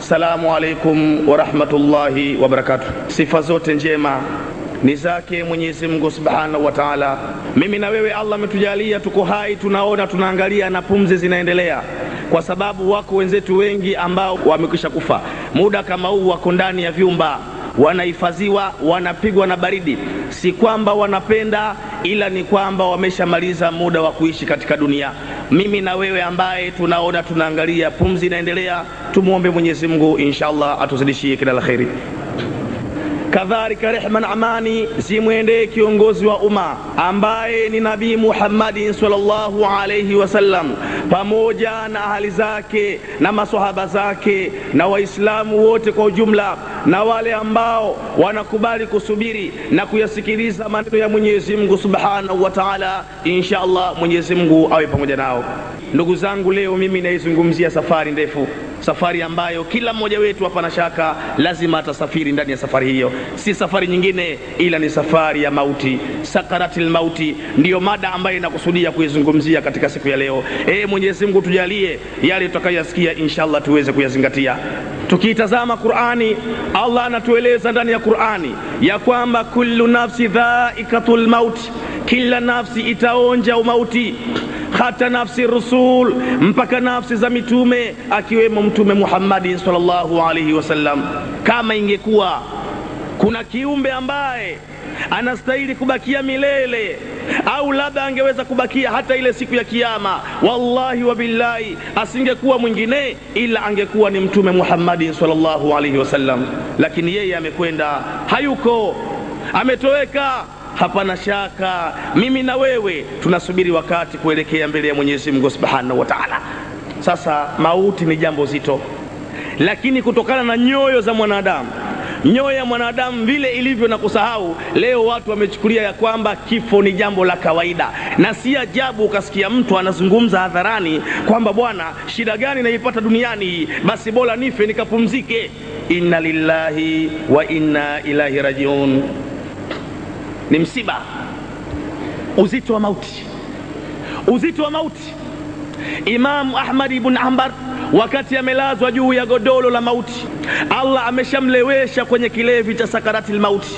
Assalamu alaikum wa rahmatullahi wa barakatuh. Sifa zote njema ni zake Mwenyezi Mungu Subhanahu wa Ta'ala. Mimi na wewe Allah ametujalia tuko hai, tunaona, tunaangalia na pumzi zinaendelea, kwa sababu wako wenzetu wengi ambao wamekwisha kufa. Muda kama huu wako ndani ya vyumba, wanahifadhiwa, wanapigwa na baridi. Si kwamba wanapenda, ila ni kwamba wameshamaliza muda wa kuishi katika dunia. Mimi na wewe ambaye tunaona, tunaangalia, pumzi inaendelea, tumuombe Mwenyezi Mungu inshallah atuzidishie kila la kheri. Kadhalika rehma na amani zimwendee kiongozi wa umma ambaye ni Nabii Muhammad sallallahu alayhi wasallam, pamoja na ahali zake na maswahaba zake na waislamu wote kwa ujumla, na wale ambao wanakubali kusubiri na kuyasikiliza maneno ya Mwenyezi Mungu Subhanahu wa Ta'ala. Inshallah Mwenyezi Mungu awe pamoja nao. Ndugu zangu, leo mimi naizungumzia safari ndefu, safari ambayo kila mmoja wetu hapana shaka lazima atasafiri ndani ya safari hiyo. Si safari nyingine ila ni safari ya mauti, sakaratil mauti. Ndiyo mada ambayo inakusudia kuizungumzia katika siku ya leo. Mwenyezi Mungu tujalie yale tutakayoyasikia inshallah tuweze kuyazingatia. Tukitazama Qur'ani, Allah anatueleza ndani ya Qur'ani ya kwamba kullu nafsi dhaikatul maut, kila nafsi itaonja umauti, hata nafsi rasul, mpaka nafsi za mitume akiwemo Mtume Muhammad sallallahu alaihi wasallam. Kama ingekuwa kuna kiumbe ambaye anastahili kubakia milele, au labda angeweza kubakia hata ile siku ya kiyama, wallahi wa billahi asingekuwa mwingine ila angekuwa ni Mtume Muhammad sallallahu alaihi wasallam. Lakini yeye amekwenda, hayuko, ametoweka. Hapana shaka mimi na wewe tunasubiri wakati kuelekea mbele ya Mwenyezi Mungu Subhanahu wa Ta'ala. Sasa mauti ni jambo zito, lakini kutokana na nyoyo za mwanadamu, nyoyo ya mwanadamu vile ilivyo na kusahau, leo watu wamechukulia ya kwamba kifo ni jambo la kawaida. Na si ajabu ukasikia mtu anazungumza hadharani kwamba bwana, shida gani naipata duniani, basi bora nife nikapumzike. Inna lillahi wa inna ilaihi rajiun. Ni msiba, uzito wa mauti, uzito wa mauti. Imam Ahmad ibn Hanbal wakati amelazwa juu ya godoro la mauti, Allah ameshamlewesha kwenye kilevi cha sakaratil mauti.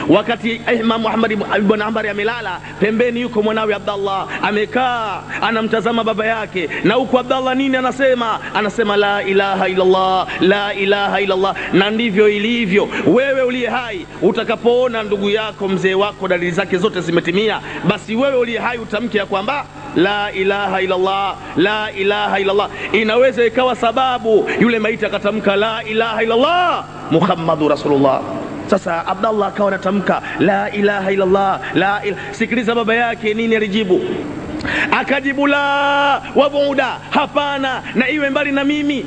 Wakati Imam Ahmad ibn Hanbal amelala, pembeni yuko mwanawe Abdallah amekaa anamtazama baba yake, na huko Abdallah nini anasema? Anasema la ilaha illallah, la ilaha illallah. Na ndivyo ilivyo wewe uliye hai, utakapoona ndugu yako, mzee wako, dalili zake zote zimetimia, basi wewe uliye hai utamke ya kwamba la ilaha illallah, la ilaha illallah. Inaweza ikawa sababu yule maiti akatamka la ilaha illallah Muhammadur Rasulullah. Sasa Abdallah akawa anatamka la ilaha illallah, la ilaha. Sikiliza baba yake nini alijibu. Akajibu la wabuda, hapana na iwe mbali na mimi.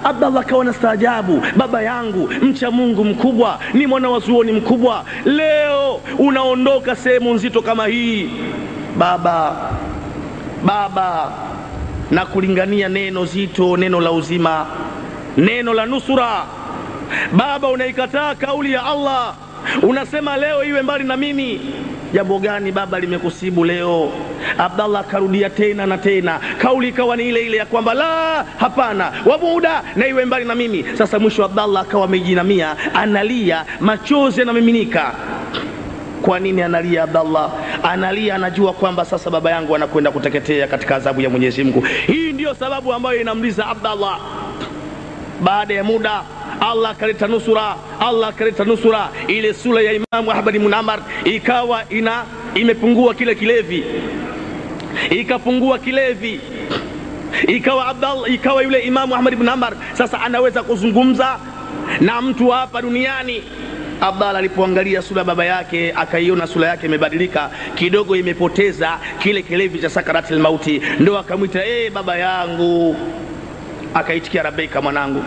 Abdallah akawa na staajabu, baba yangu mcha Mungu mkubwa, ni mwana wa zuoni mkubwa, leo unaondoka sehemu nzito kama hii. Baba, na kulingania neno zito, neno la uzima, neno la nusura. Baba, unaikataa kauli ya Allah, unasema leo iwe mbali na mimi. Jambo gani baba limekusibu leo? Abdallah karudia tena na tena, kauli ikawa ni ile ile ya kwamba la, hapana wabuda na iwe mbali na mimi. Sasa mwisho Abdallah akawa amejinamia, analia, machozi yanamiminika. Kwa nini analia Abdallah? Analia, anajua kwamba sasa baba yangu anakwenda kuteketea katika adhabu ya Mwenyezi Mungu. Hii ndiyo sababu ambayo inamliza Abdallah. Baada ya muda Allah kaleta nusura, Allah kaleta nusura. Ile sura ya Imam Ahmad ibn Hanbal ikawa imepungua kile kilevi, ikapungua kilevi, ikawa yule Imam Ahmad ibn Hanbal sasa anaweza kuzungumza na mtu hapa duniani. Abdallah alipoangalia sura baba yake, akaiona sura yake imebadilika kidogo, imepoteza kile kilevi cha sakaratil mauti, ndo akamwita baba yangu. Akaitikia rabbika mwanangu.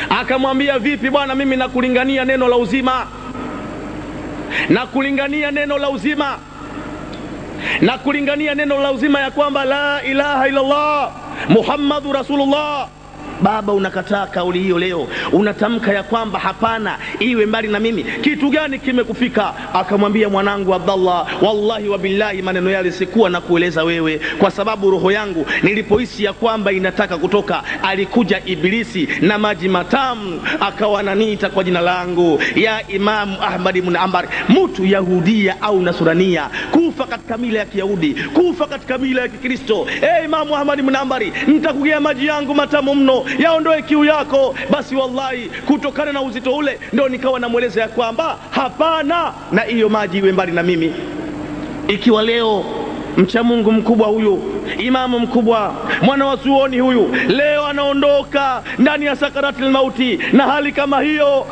Akamwambia vipi bwana, mimi nakulingania neno la uzima, nakulingania neno la uzima, nakulingania neno la uzima ya kwamba la ilaha illallah Muhammadur Rasulullah. baba unakataa kauli hiyo leo, unatamka ya kwamba hapana, iwe mbali na mimi, kitu gani kimekufika? Akamwambia, mwanangu Abdallah, wallahi wa billahi, maneno yale sikuwa na kueleza wewe, kwa sababu roho yangu nilipohisi ya kwamba inataka kutoka, alikuja Ibilisi na maji matamu akawa ananiita kwa jina langu, ya Imamu Ahmad ibn Hanbal, mtu Yahudia au Nasrania, kufa katika mila ya Kiyahudi, kufa katika mila ya Kikristo. Imamu Ahmad ibn Hanbal, nitakugea maji yangu matamu mno, yaondoe kiu yako. Basi wallahi, kutokana na uzito ule ndio nikawa namweleza ya kwamba hapana, na hiyo maji iwe mbali na mimi. Ikiwa leo mcha Mungu mkubwa huyu, imamu mkubwa, mwana wa zuoni huyu, leo anaondoka ndani ya sakaratil mauti na hali kama hiyo,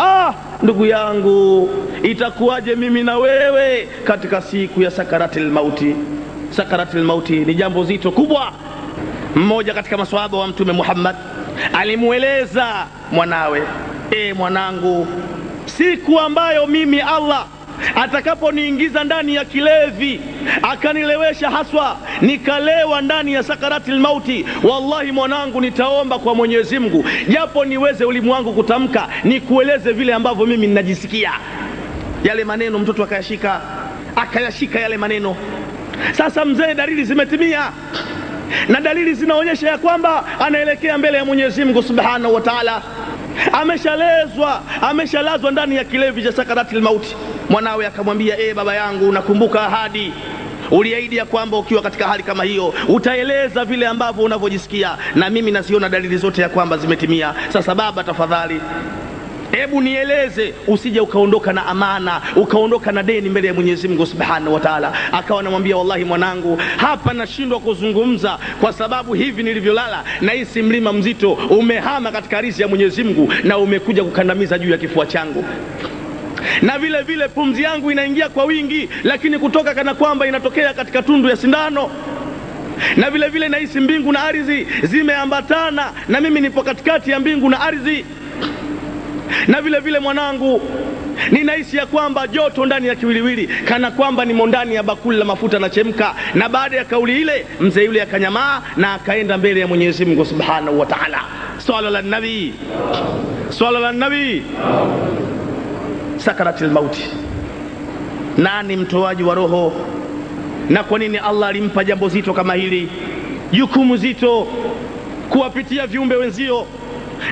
ndugu yangu, itakuwaje mimi na wewe katika siku ya sakaratil mauti? Sakaratil mauti ni jambo zito kubwa. Mmoja katika maswahaba wa Mtume Muhammad alimueleza mwanawe, mwanangu, siku ambayo mimi Allah atakaponiingiza ndani ya kilevi, akanilewesha haswa, nikalewa ndani ya sakaratil mauti, wallahi mwanangu, nitaomba kwa Mwenyezi Mungu japo niweze ulimu wangu kutamka, nikueleze vile ambavyo mimi ninajisikia. Yale maneno mtoto akayashika yale maneno. Sasa mzee, dalili zimetimia, na dalili zinaonyesha ya kwamba anaelekea mbele ya Mwenyezi Mungu Subhanahu wa Ta'ala. Ameshalazwa ndani ya kilevi cha sakaratil mauti. Mwanawe akamwambia, baba yangu, nakumbuka ahadi uliahidi ya kwamba ukiwa katika hali kama hiyo utaeleza vile ambavyo unavyojisikia, na mimi naziona dalili zote ya kwamba zimetimia. Sasa baba, tafadhali hebu nieleze, usije ukaondoka na amana, ukaondoka na deni mbele ya Mwenyezi Mungu Subhanahu wa Ta'ala. Akawa anamwambia, wallahi mwanangu, hapa nashindwa kuzungumza kwa sababu hivi nilivyolala na hisi mlima mzito umehama katika ardhi ya Mwenyezi Mungu na umekuja kukandamiza juu ya kifua changu, na vile vile pumzi yangu inaingia kwa wingi, lakini kutoka kana kwamba inatokea katika tundu ya sindano, na vile vile nahisi mbingu na ardhi zimeambatana na mimi nipo katikati ya mbingu na ardhi, na vile vile mwanangu, ninahisi ya kwamba joto ndani ya kiwiliwili kana kwamba nimo ndani ya bakuli la mafuta na chemka. Na baada ya kauli ile, mzee yule akanyamaa na akaenda mbele ya Mwenyezi Mungu Subhanahu wa Ta'ala. Swala la nabii, swala la nabii. Sakaratil mauti, nani mtoaji wa roho? Na kwa nini Allah alimpa jambo zito kama hili, jukumu zito, kuwapitia viumbe wenzio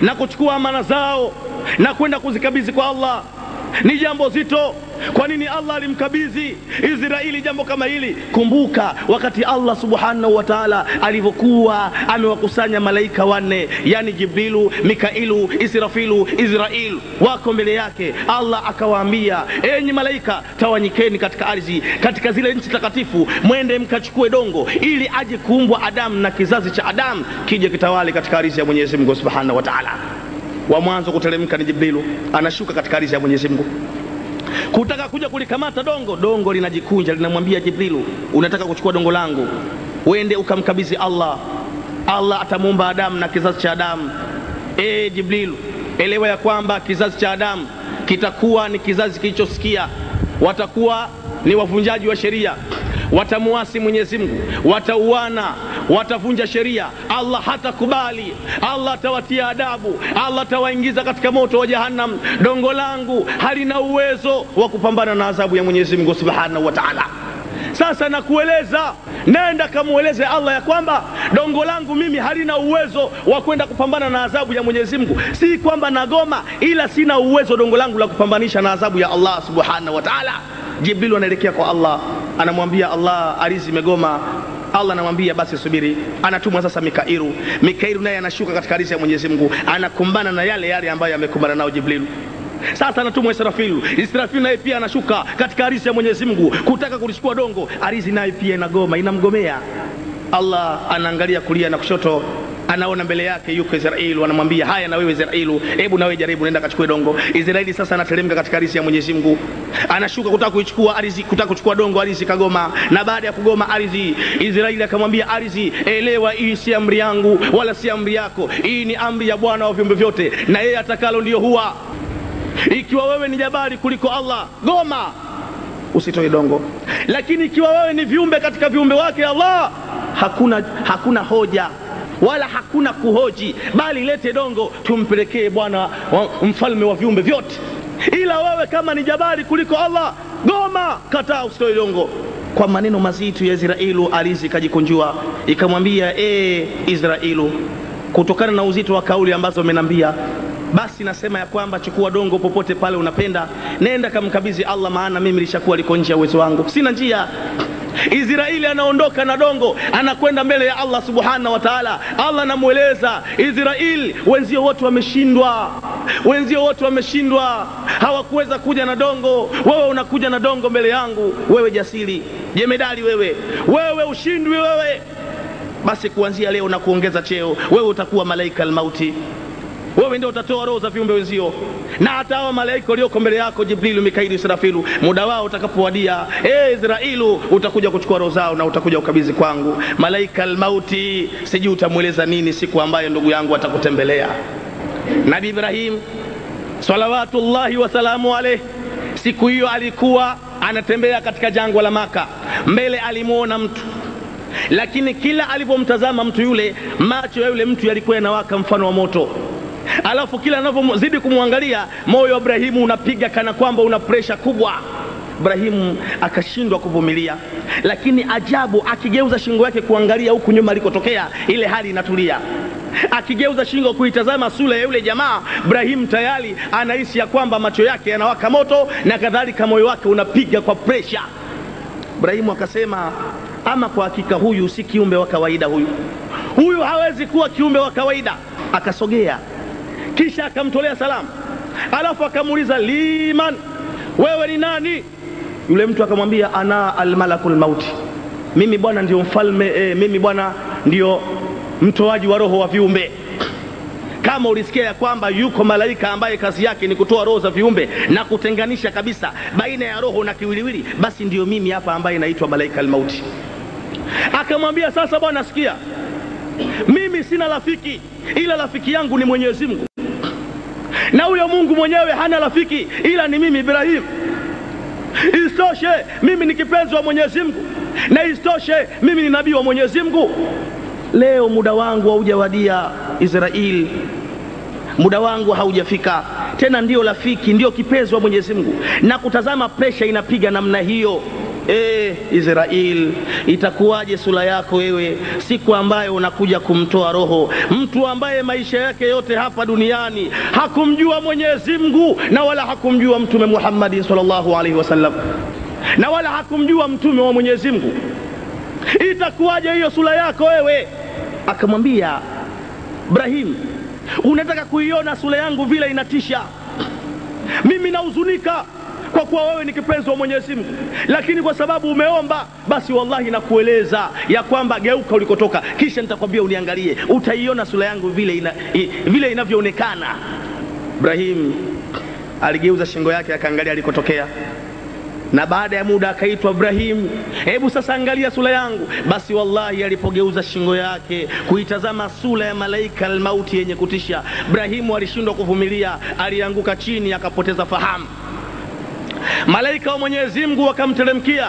na kuchukua amana zao na kwenda kuzikabidhi kwa Allah? Ni jambo zito. Kwa nini Allah alimkabidhi Israeli jambo kama hili? Kumbuka wakati Allah Subhanahu wa Ta'ala alivyokuwa amewakusanya malaika wanne, yani Jibrilu, Mikailu, Israfilu, Israil, wako mbele yake. Allah akawaambia, enyi malaika, tawanyikeni katika ardhi, katika zile nchi takatifu, mwende mkachukue dongo ili aje kuumbwa Adamu na kizazi cha Adamu kije kitawali katika ardhi ya Mwenyezi Mungu Subhanahu wa Ta'ala. Wa mwanzo kuteremka ni Jibrilu, anashuka katika ardhi ya Mwenyezi Mungu kutaka kuja kulikamata dongo linajikunja, linamwambia Jibrilu, unataka kuchukua dongo langu, wende ukamkabidhi Allah. Allah atamuumba Adamu na kizazi cha Adamu. Jibrilu, elewa ya kwamba kizazi cha Adamu kitakuwa ni kizazi kilichosikia, watakuwa ni wavunjaji wa sheria, watamuasi Mwenyezi Mungu, watauana, watavunja sheria. Allah hatakubali, Allah atawatia adabu, Allah atawaingiza katika moto wa Jahannam. Dongo langu halina uwezo wa kupambana na adhabu ya Mwenyezi Mungu Subhanahu wa Ta'ala. Sasa nakueleza, nenda kamueleze Allah ya kwamba dongo langu mimi halina uwezo wa kwenda kupambana na adhabu ya Mwenyezi Mungu. Si kwamba nagoma, ila sina uwezo dongo langu la kupambanisha na adhabu ya Allah Subhanahu wa Ta'ala. Jibril anaelekea kwa Allah, anamwambia Allah, ardhi imegoma. Allah anamwambia basi subiri. Anatumwa sasa Mikailu naye anashuka katika ardhi ya Mwenyezi Mungu, anakumbana na yale ambayo amekumbana nao Jibril. Sasa anatumwa Israfilu naye pia anashuka katika ardhi ya Mwenyezi Mungu kutaka kulichukua dongo. Ardhi naye pia inamgomea. Allah anaangalia kulia na kushoto, anaona mbele yake yuko Israeli, anamwambia, haya na wewe Israeli, hebu na wewe jaribu, nenda kachukue dongo. Israeli sasa anateremka katika ardhi ya Mwenyezi Mungu, anashuka kutaka kuichukua ardhi, kutaka kuchukua dongo. Ardhi kagoma, na baada ya kugoma ardhi, Israeli akamwambia ardhi, elewa, hii si amri yangu wala si amri yako, hii ni amri ya Bwana wa viumbe vyote, na yeye atakalo ndio huwa. Ikiwa wewe ni jabali kuliko Allah, goma, usitoe dongo. Lakini ikiwa wewe ni viumbe katika viumbe wake Allah, hakuna hoja wala hakuna kuhoji, bali lete dongo tumpelekee bwana mfalme wa viumbe vyote. Ila wewe kama ni jabari kuliko Allah, goma, kataa, usitoe dongo. Kwa maneno mazito ya Israilu, Alizi kajikunjua ikamwambia, Israilu, kutokana na uzito wa kauli ambazo umenambia, basi nasema ya kwamba chukua dongo popote pale unapenda, nenda kamkabidhi Allah, maana mimi nilishakuwa liko nje ya uwezo wangu, sina njia. Israeli anaondoka na dongo, anakwenda mbele ya Allah subhanahu wa ta'ala. Allah anamueleza Israeli, wenzio wote wameshindwa, wenzio wote wameshindwa, hawakuweza kuja na dongo, wewe unakuja na dongo mbele yangu. Wewe jasiri, jemedali, wewe ushindwi wewe. Basi kuanzia leo na kuongeza cheo, wewe utakuwa malaika al-mauti, wewe ndio utatoa roho za viumbe wenzio. Na hata hao malaika walioko mbele yako, Jibrilu, Mikaili, Israfilu, muda wao utakapowadia, Israilu, utakuja kuchukua roho zao na utakuja ukabidhi kwangu. Malaika al-mauti, sijui utamueleza nini siku ambayo ndugu yangu atakutembelea. Nabii Ibrahim salawatullahi wa salamu alayhi, siku hiyo alikuwa anatembea katika jangwa la Maka. Mbele alimuona mtu, lakini kila alipomtazama mtu yule, macho ya yule mtu yalikuwa yanawaka mfano wa moto. Alafu kila anavyozidi kumwangalia, moyo wa Ibrahimu unapiga kana kwamba una presha kubwa. Ibrahimu akashindwa kuvumilia, lakini ajabu, akigeuza shingo yake kuangalia huku nyuma alikotokea, ile hali inatulia. Akigeuza shingo kuitazama sura ya yule jamaa, Ibrahimu tayari anahisi ya kwamba macho yake yanawaka moto, na kadhalika moyo wake unapiga kwa presha. Ibrahimu akasema, ama kwa hakika huyu si kiumbe wa kawaida, huyu hawezi kuwa kiumbe wa kawaida. Akasogea, kisha akamtolea salamu, alafu akamuuliza, liman, wewe ni nani? Yule mtu akamwambia, ana al-malakul mauti, mimi bwana ndio mfalme, mimi bwana ndio mtoaji wa roho wa viumbe. Kama ulisikia ya kwamba yuko malaika ambaye kazi yake ni kutoa roho za viumbe na kutenganisha kabisa baina ya roho na kiwiliwili, basi ndio mimi hapa ambaye naitwa malaika al-mauti. Akamwambia, sasa bwana sikia, mimi sina rafiki, ila rafiki yangu ni Mwenyezi Mungu, na huyo Mungu mwenyewe hana rafiki ila ni mimi Ibrahim. Isitoshe mimi ni kipenzi wa Mwenyezi Mungu, na isitoshe mimi ni nabii wa Mwenyezi Mungu. Leo muda wangu haujawadia Israeli, muda wangu haujafika tena, ndio rafiki, ndio kipenzi wa Mwenyezi Mungu, na kutazama presha inapiga namna hiyo. Israeli, itakuwaje sura yako wewe siku ambayo unakuja kumtoa roho mtu ambaye maisha yake yote hapa duniani hakumjua Mwenyezi Mungu, na wala hakumjua Mtume Muhammad sallallahu alaihi wasallam, na wala hakumjua mtume wa Mwenyezi Mungu? Itakuwaje hiyo sura yako wewe? Akamwambia, Ibrahim, unataka kuiona sura yangu vile inatisha? Mimi nahuzunika kwa kuwa wewe ni kipenzi wa Mwenyezi Mungu, lakini kwa sababu umeomba, basi wallahi nakueleza ya kwamba geuka ulikotoka, kisha nitakwambia uniangalie, utaiona sura yangu vile inavyoonekana. Ibrahim aligeuza shingo yake akaangalia alikotokea, na baada ya muda akaitwa, Ibrahim, hebu sasa angalia sura yangu. Basi wallahi alipogeuza shingo yake kuitazama sura ya malaika al-mauti yenye kutisha, Ibrahimu alishindwa kuvumilia, alianguka chini akapoteza fahamu. Malaika wa Mwenyezi Mungu wakamteremkia,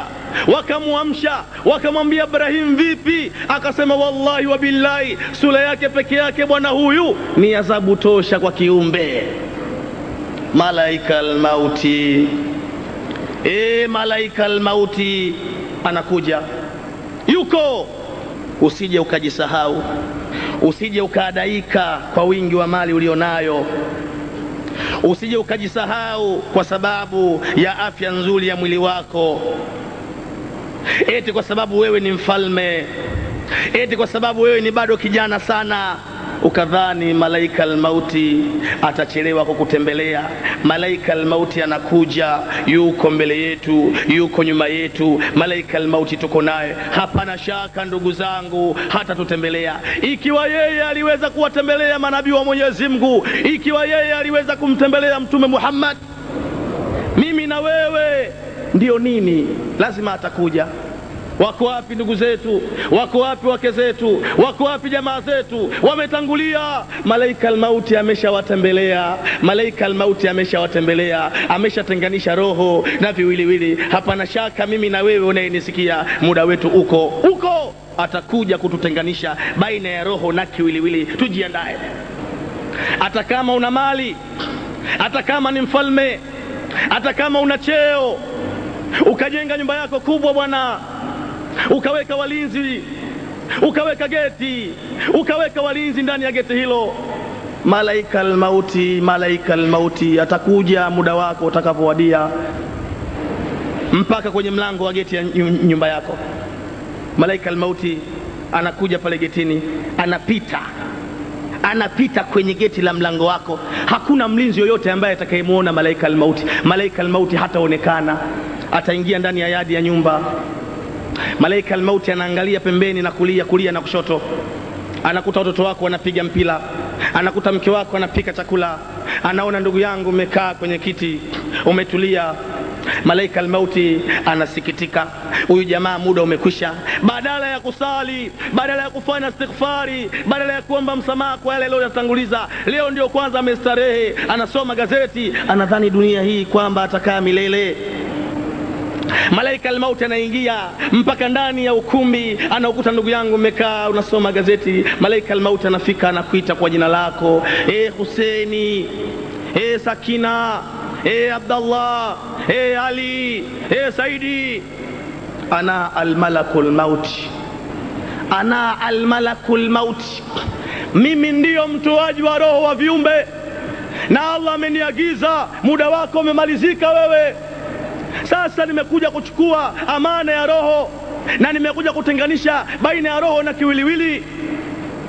wakamuamsha, wakamwambia, Ibrahim vipi? Akasema, wallahi wa billahi, sura yake peke yake bwana huyu ni adhabu tosha kwa kiumbe. Malaika al-mauti, malaika al-mauti anakuja, yuko. Usije ukajisahau, usije ukadaika kwa wingi wa mali ulionayo, usije ukajisahau kwa sababu ya afya nzuri ya mwili wako, eti kwa sababu wewe ni mfalme, eti kwa sababu wewe ni bado kijana sana, ukadhani malaika al-mauti atachelewa kukutembelea. Malaika al-mauti anakuja, yuko mbele yetu, yuko nyuma yetu. Malaika al-mauti tuko naye, hapana shaka ndugu zangu, hata tutembelea. Ikiwa yeye aliweza kuwatembelea manabii wa Mwenyezi Mungu, ikiwa yeye aliweza kumtembelea Mtume Muhammad, mimi na wewe ndio nini? Lazima atakuja. Wako wapi ndugu zetu? Wako wapi wake zetu? Wako wapi jamaa zetu? Wametangulia. Malaika al-mauti ameshawatembelea. Malaika al-mauti ameshawatembelea, ameshatenganisha roho na viwiliwili. Hapana shaka mimi na wewe unayenisikia, muda wetu uko atakuja kututenganisha baina ya roho na kiwiliwili. Tujiandae. Hata kama una mali, hata kama ni mfalme, hata kama una cheo, ukajenga nyumba yako kubwa bwana, ukaweka walinzi, ukaweka geti, ukaweka walinzi ndani ya geti hilo, malaika al-mauti atakuja muda wako utakapowadia, mpaka kwenye mlango wa geti ya nyumba yako. Malaika al-mauti anakuja pale getini, anapita kwenye geti la mlango wako. Hakuna mlinzi yoyote ambaye atakayemuona malaika al-mauti. Malaika al-mauti hataonekana, ataingia ndani ya yadi ya nyumba. Malaika al-mauti anaangalia pembeni na kulia na kushoto. Anakuta watoto wako wanapiga mpira, anakuta mke wako anapika chakula, anaona ndugu yangu umekaa kwenye kiti umetulia. Malaika al-mauti anasikitika, huyu jamaa muda umekwisha. Badala ya kusali, badala ya kufanya istighfari, badala ya kuomba msamaha kwa yale aliyoyatanguliza, leo ndio kwanza amestarehe, anasoma gazeti, anadhani dunia hii kwamba atakaa milele. Malaika al-mauti anaingia mpaka ndani ya ukumbi, anakuta ndugu yangu umekaa unasoma gazeti. Malaika al-mauti anafika, anakuita kwa jina lako, Husaini, Sakina, Abdallah, Ali, Saidi. Ana al-malakul mauti, ana al-malakul mauti, mimi ndiyo mtoaji wa roho wa viumbe, na Allah ameniagiza muda wako umemalizika wewe. Sasa nimekuja kuchukua amana ya roho, na nimekuja kutenganisha baina ya roho na kiwiliwili.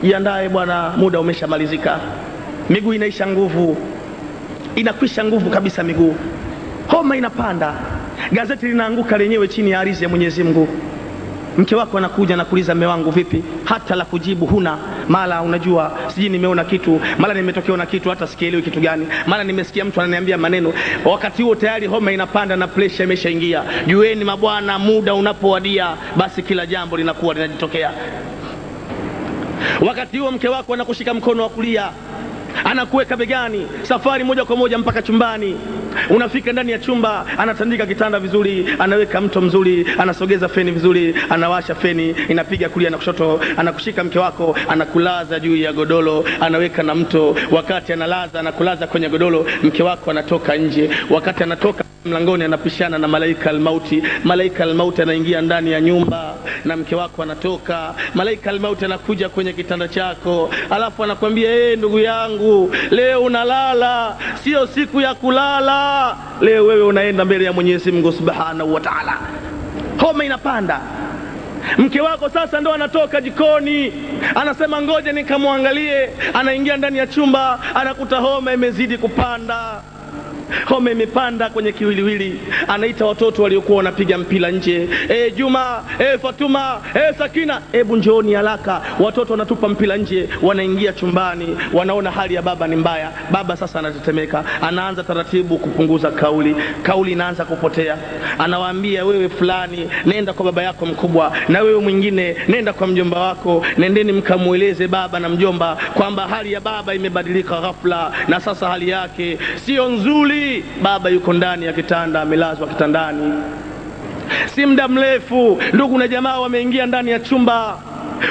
Jiandae bwana, muda umeshamalizika. Miguu inaisha nguvu, inakwisha nguvu kabisa miguu. Homa inapanda, gazeti linaanguka lenyewe chini ya ardhi ya Mwenyezi Mungu. Mke wako anakuja na kuuliza, mume wangu vipi? Hata la kujibu huna. Mara unajua siji nimeona kitu, mara nimetokea na kitu, hata sikielewi kitu gani, mara nimesikia mtu ananiambia maneno. Wakati huo tayari homa inapanda na pressure imeshaingia. Jueni mabwana, muda unapowadia basi kila jambo linakuwa linajitokea. Wakati huo mke wako anakushika mkono wa kulia, anakuweka begani, safari moja kwa moja mpaka chumbani. Unafika ndani ya chumba, anatandika kitanda vizuri, anaweka mto mzuri, anasogeza feni vizuri, anawasha feni, inapiga kulia na kushoto. Anakushika mke wako, anakulaza juu ya godoro, anaweka na mto. Wakati anakulaza kwenye godoro, mke wako anatoka nje. Wakati anatoka mlangoni, anapishana na malaika al-mauti. Malaika al-mauti anaingia ndani ya nyumba na mke wako anatoka. Malaika al-mauti anakuja kwenye kitanda chako, alafu anakuambia, ndugu yangu, leo unalala, sio siku ya kulala. Leo wewe unaenda mbele ya Mwenyezi Mungu Subhanahu wa Ta'ala. Homa inapanda. Mke wako sasa ndo anatoka jikoni, anasema ngoja nikamwangalie. Anaingia ndani ya chumba, anakuta homa imezidi kupanda. Homa imepanda kwenye kiwiliwili. Anaita watoto waliokuwa wanapiga mpira nje, Juma, Fatuma, Sakina, hebu njooni haraka. Watoto wanatupa mpira nje, wanaingia chumbani, wanaona hali ya baba ni mbaya. Baba sasa anatetemeka, anaanza taratibu kupunguza kauli inaanza kupotea. Anawaambia, wewe fulani nenda kwa baba yako mkubwa, na wewe mwingine nenda kwa mjomba wako, nendeni mkamueleze baba na mjomba kwamba hali ya baba imebadilika ghafla, na sasa hali yake sio nzuri. Baba yuko ndani ya kitanda, amelazwa kitandani. Si muda mrefu ndugu na jamaa wameingia ndani ya chumba,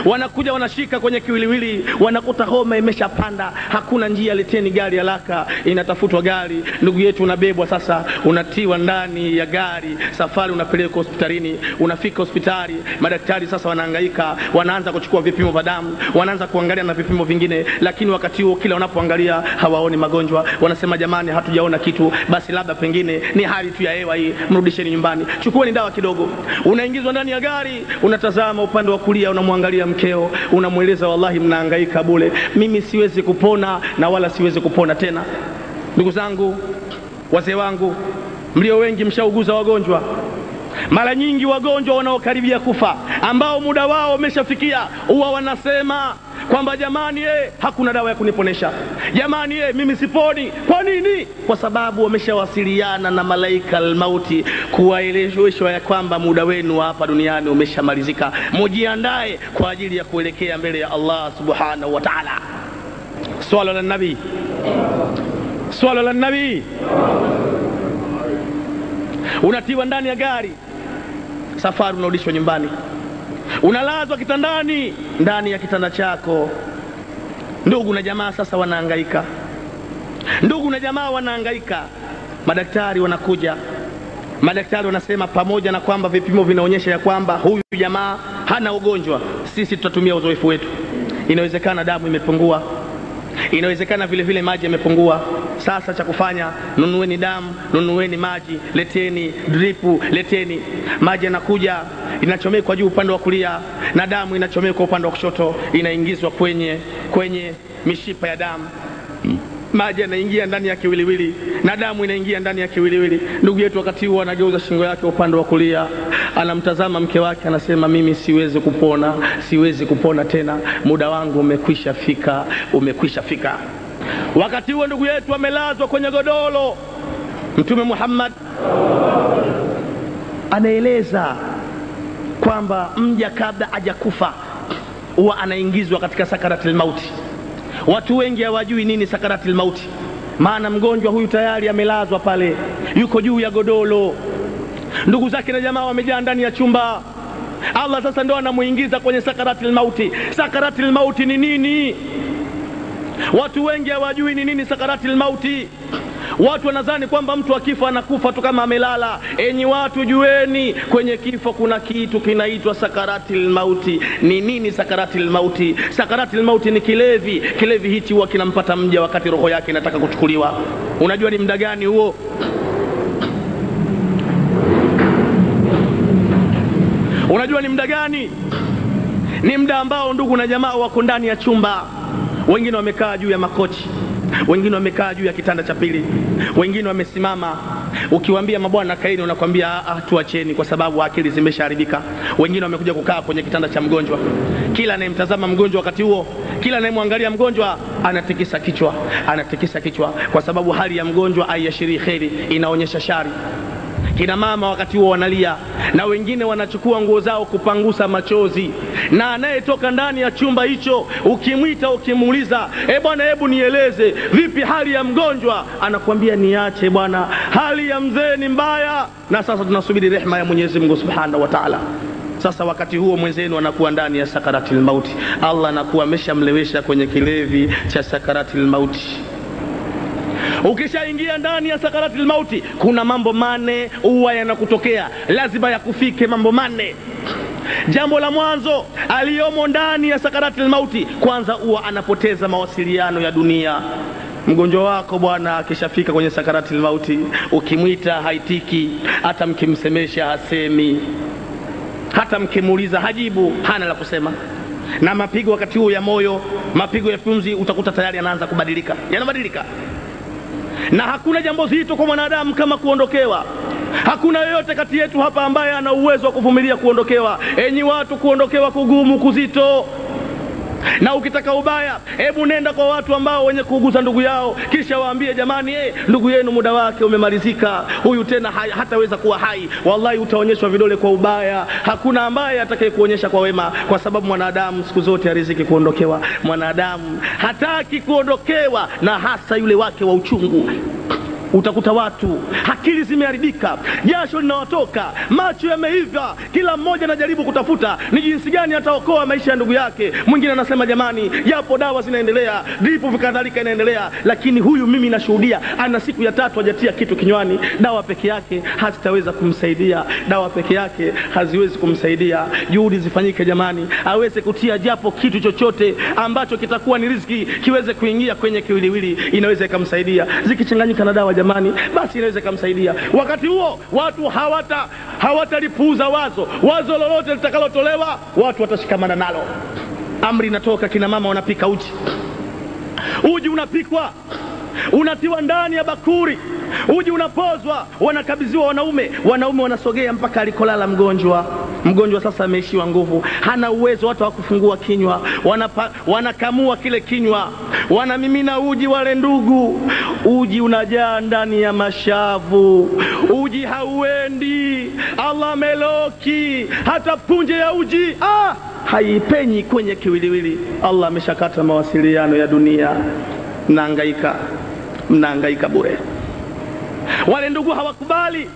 wanakuja wanashika kwenye kiwiliwili, wanakuta homa imeshapanda. Hakuna njia, leteni gari haraka. Inatafutwa gari, ndugu yetu unabebwa sasa, unatiwa ndani ya gari, safari unapelekwa hospitalini. Unafika hospitali, madaktari sasa wanahangaika, wanaanza kuchukua vipimo vya damu, wanaanza kuangalia na vipimo vingine, lakini wakati huo kila wanapoangalia hawaoni magonjwa. Wanasema, jamani, hatujaona kitu, basi labda pengine ni hali tu ya hewa hii, mrudisheni nyumbani, chukueni dawa kidogo. Unaingizwa ndani ya gari, unatazama upande wa kulia, unamwangalia mkeo, unamweleza, wallahi mnahangaika bure, mimi siwezi kupona na wala siwezi kupona tena. Ndugu zangu, wazee wangu, mlio wengi mshauguza wagonjwa. Mara nyingi wagonjwa wanaokaribia kufa, ambao muda wao umeshafikia, huwa wanasema kwamba jamani hakuna dawa ya kuniponesha, jamani mimi siponi. Kwa nini? Kwa sababu wameshawasiliana na malaika al-mauti kuwaelezwa ya kwamba muda wenu hapa duniani umeshamalizika, mujiandae kwa ajili ya kuelekea mbele ya Allah subhanahu wa ta'ala. Swala la nabii, swala la nabii. Unatiwa ndani ya gari, safari, unarudishwa nyumbani, unalazwa kitandani, ndani ya kitanda chako. Ndugu na jamaa sasa wanahangaika, ndugu na jamaa wanahangaika. Madaktari wanakuja, madaktari wanasema pamoja na kwamba vipimo vinaonyesha ya kwamba huyu jamaa hana ugonjwa, sisi tutatumia uzoefu wetu. Inawezekana damu imepungua, inawezekana vile vile maji yamepungua. Sasa cha kufanya, nunueni damu, nunueni maji, leteni dripu, leteni maji. Yanakuja, inachomekwa juu upande wa kulia, na damu inachomekwa upande wa kushoto, inaingizwa kwenye mishipa ya damu. Maji yanaingia ndani ya kiwiliwili na damu inaingia ndani ya kiwiliwili. Ndugu yetu wakati huo anageuza shingo yake upande wa kulia, anamtazama mke wake, anasema mimi siwezi kupona, siwezi kupona tena, muda wangu umekwisha fika, umekwisha fika. Wakati huo ndugu yetu amelazwa kwenye godoro. Mtume Muhammad anaeleza kwamba mja kabla hajakufa huwa anaingizwa katika sakaratul mauti. Watu wengi hawajui nini sakaratul mauti, maana mgonjwa huyu tayari amelazwa pale, yuko juu ya godoro, ndugu zake na jamaa wamejaa ndani ya chumba. Allah sasa ndo anamuingiza kwenye sakaratul mauti. Sakaratul mauti ni nini? Watu wengi hawajui ni nini sakaratul mauti. Watu wanadhani kwamba mtu akifa anakufa tu kama amelala. Enyi watu, jueni kwenye kifo kuna kitu kinaitwa sakaratul mauti. Ni nini sakaratul mauti? Sakaratul mauti ni kilevi. Kilevi hichi huwa kinampata mja wakati roho yake inataka kuchukuliwa. Unajua ni muda gani huo? Unajua ni muda gani? Ni muda ambao ndugu na jamaa wako ndani ya chumba. Wengine wamekaa juu ya makochi, wengine wamekaa juu ya kitanda cha pili, wengine wamesimama. Ukiwaambia mabwana kaeni, unakwambia tuacheni kwa sababu akili zimeshaharibika. Wengine wamekuja kukaa kwenye kitanda cha mgonjwa. Kila anayemtazama mgonjwa wakati huo, kila anayemwangalia mgonjwa anatikisa kichwa, anatikisa kichwa, kwa sababu hali ya mgonjwa ayashiri khairi, inaonyesha shari. Kina mama wakati huo wanalia, na wengine wanachukua nguo zao kupangusa machozi. Na anayetoka ndani ya chumba hicho, ukimwita ukimuuliza, bwana hebu nieleze vipi hali ya mgonjwa, anakuambia niache bwana, hali ya mzee ni mbaya. Na sasa tunasubiri rehema ya Mwenyezi Mungu Subhanahu wa Ta'ala. Sasa wakati huo mwenzenu anakuwa ndani ya sakaratul mauti. Allah anakuwa ameshamlewesha kwenye kilevi cha sakaratul mauti. Ukishaingia ndani ya sakaratul mauti, kuna mambo mane huwa yanakutokea, lazima yakufike mambo mane. Jambo la mwanzo, aliyomo ndani ya sakaratul mauti, kwanza huwa anapoteza mawasiliano ya dunia. Mgonjwa wako bwana akishafika kwenye sakaratul mauti, ukimwita haitiki, hata mkimsemesha hasemi, hata mkimuuliza hajibu, hana la kusema. Na mapigo wakati huo ya moyo, mapigo ya pumzi, utakuta tayari yanaanza kubadilika, yanabadilika. Na hakuna jambo zito kwa mwanadamu kama kuondokewa. Hakuna yoyote kati yetu hapa ambaye ana uwezo wa kuvumilia kuondokewa. Enyi watu, kuondokewa kugumu, kuzito. Na ukitaka ubaya, hebu nenda kwa watu ambao wenye kuuguza ndugu yao, kisha waambie jamani, ndugu yenu muda wake umemalizika, huyu tena hataweza kuwa hai. Wallahi utaonyeshwa vidole kwa ubaya, hakuna ambaye atakaye kuonyesha kwa wema, kwa sababu mwanadamu siku zote hariziki kuondokewa. Mwanadamu hataki kuondokewa, na hasa yule wake wa uchungu. Utakuta watu akili zimeharibika, jasho linawatoka, macho yameiva, kila mmoja anajaribu kutafuta ni jinsi gani ataokoa maisha ya ndugu yake. Mwingine anasema jamani, japo dawa zinaendelea, dripu kadhalika inaendelea, lakini huyu mimi nashuhudia ana siku ya 3 hajatia kitu kinywani. Dawa peke yake hazitaweza kumsaidia, dawa peke yake haziwezi kumsaidia. Juhudi zifanyike jamani, aweze kutia japo kitu chochote ambacho kitakuwa ni riziki, kiweze kuingia kwenye kiwiliwili, inaweza ikamsaidia. Zikichanganyika na dawa jamani, basi inaweza kumsaidia. Wakati huo watu hawatalipuuza wazo lolote litakalotolewa, watu watashikamana nalo. Amri inatoka, kina mama wanapika uji unapikwa, unatiwa ndani ya bakuri, uji unapozwa, wanakabidhiwa wanaume wanasogea mpaka alikolala mgonjwa. Mgonjwa sasa ameishiwa nguvu, hana uwezo hata wa kufungua kinywa, wanakamua kile kinywa, wanamimina uji. Wale ndugu, uji unajaa ndani ya mashavu, uji hauendi. Allah meloki, hata punje ya uji haipenyi kwenye kiwiliwili. Allah ameshakata mawasiliano ya dunia. Mnahangaika bure. Wale ndugu hawakubali,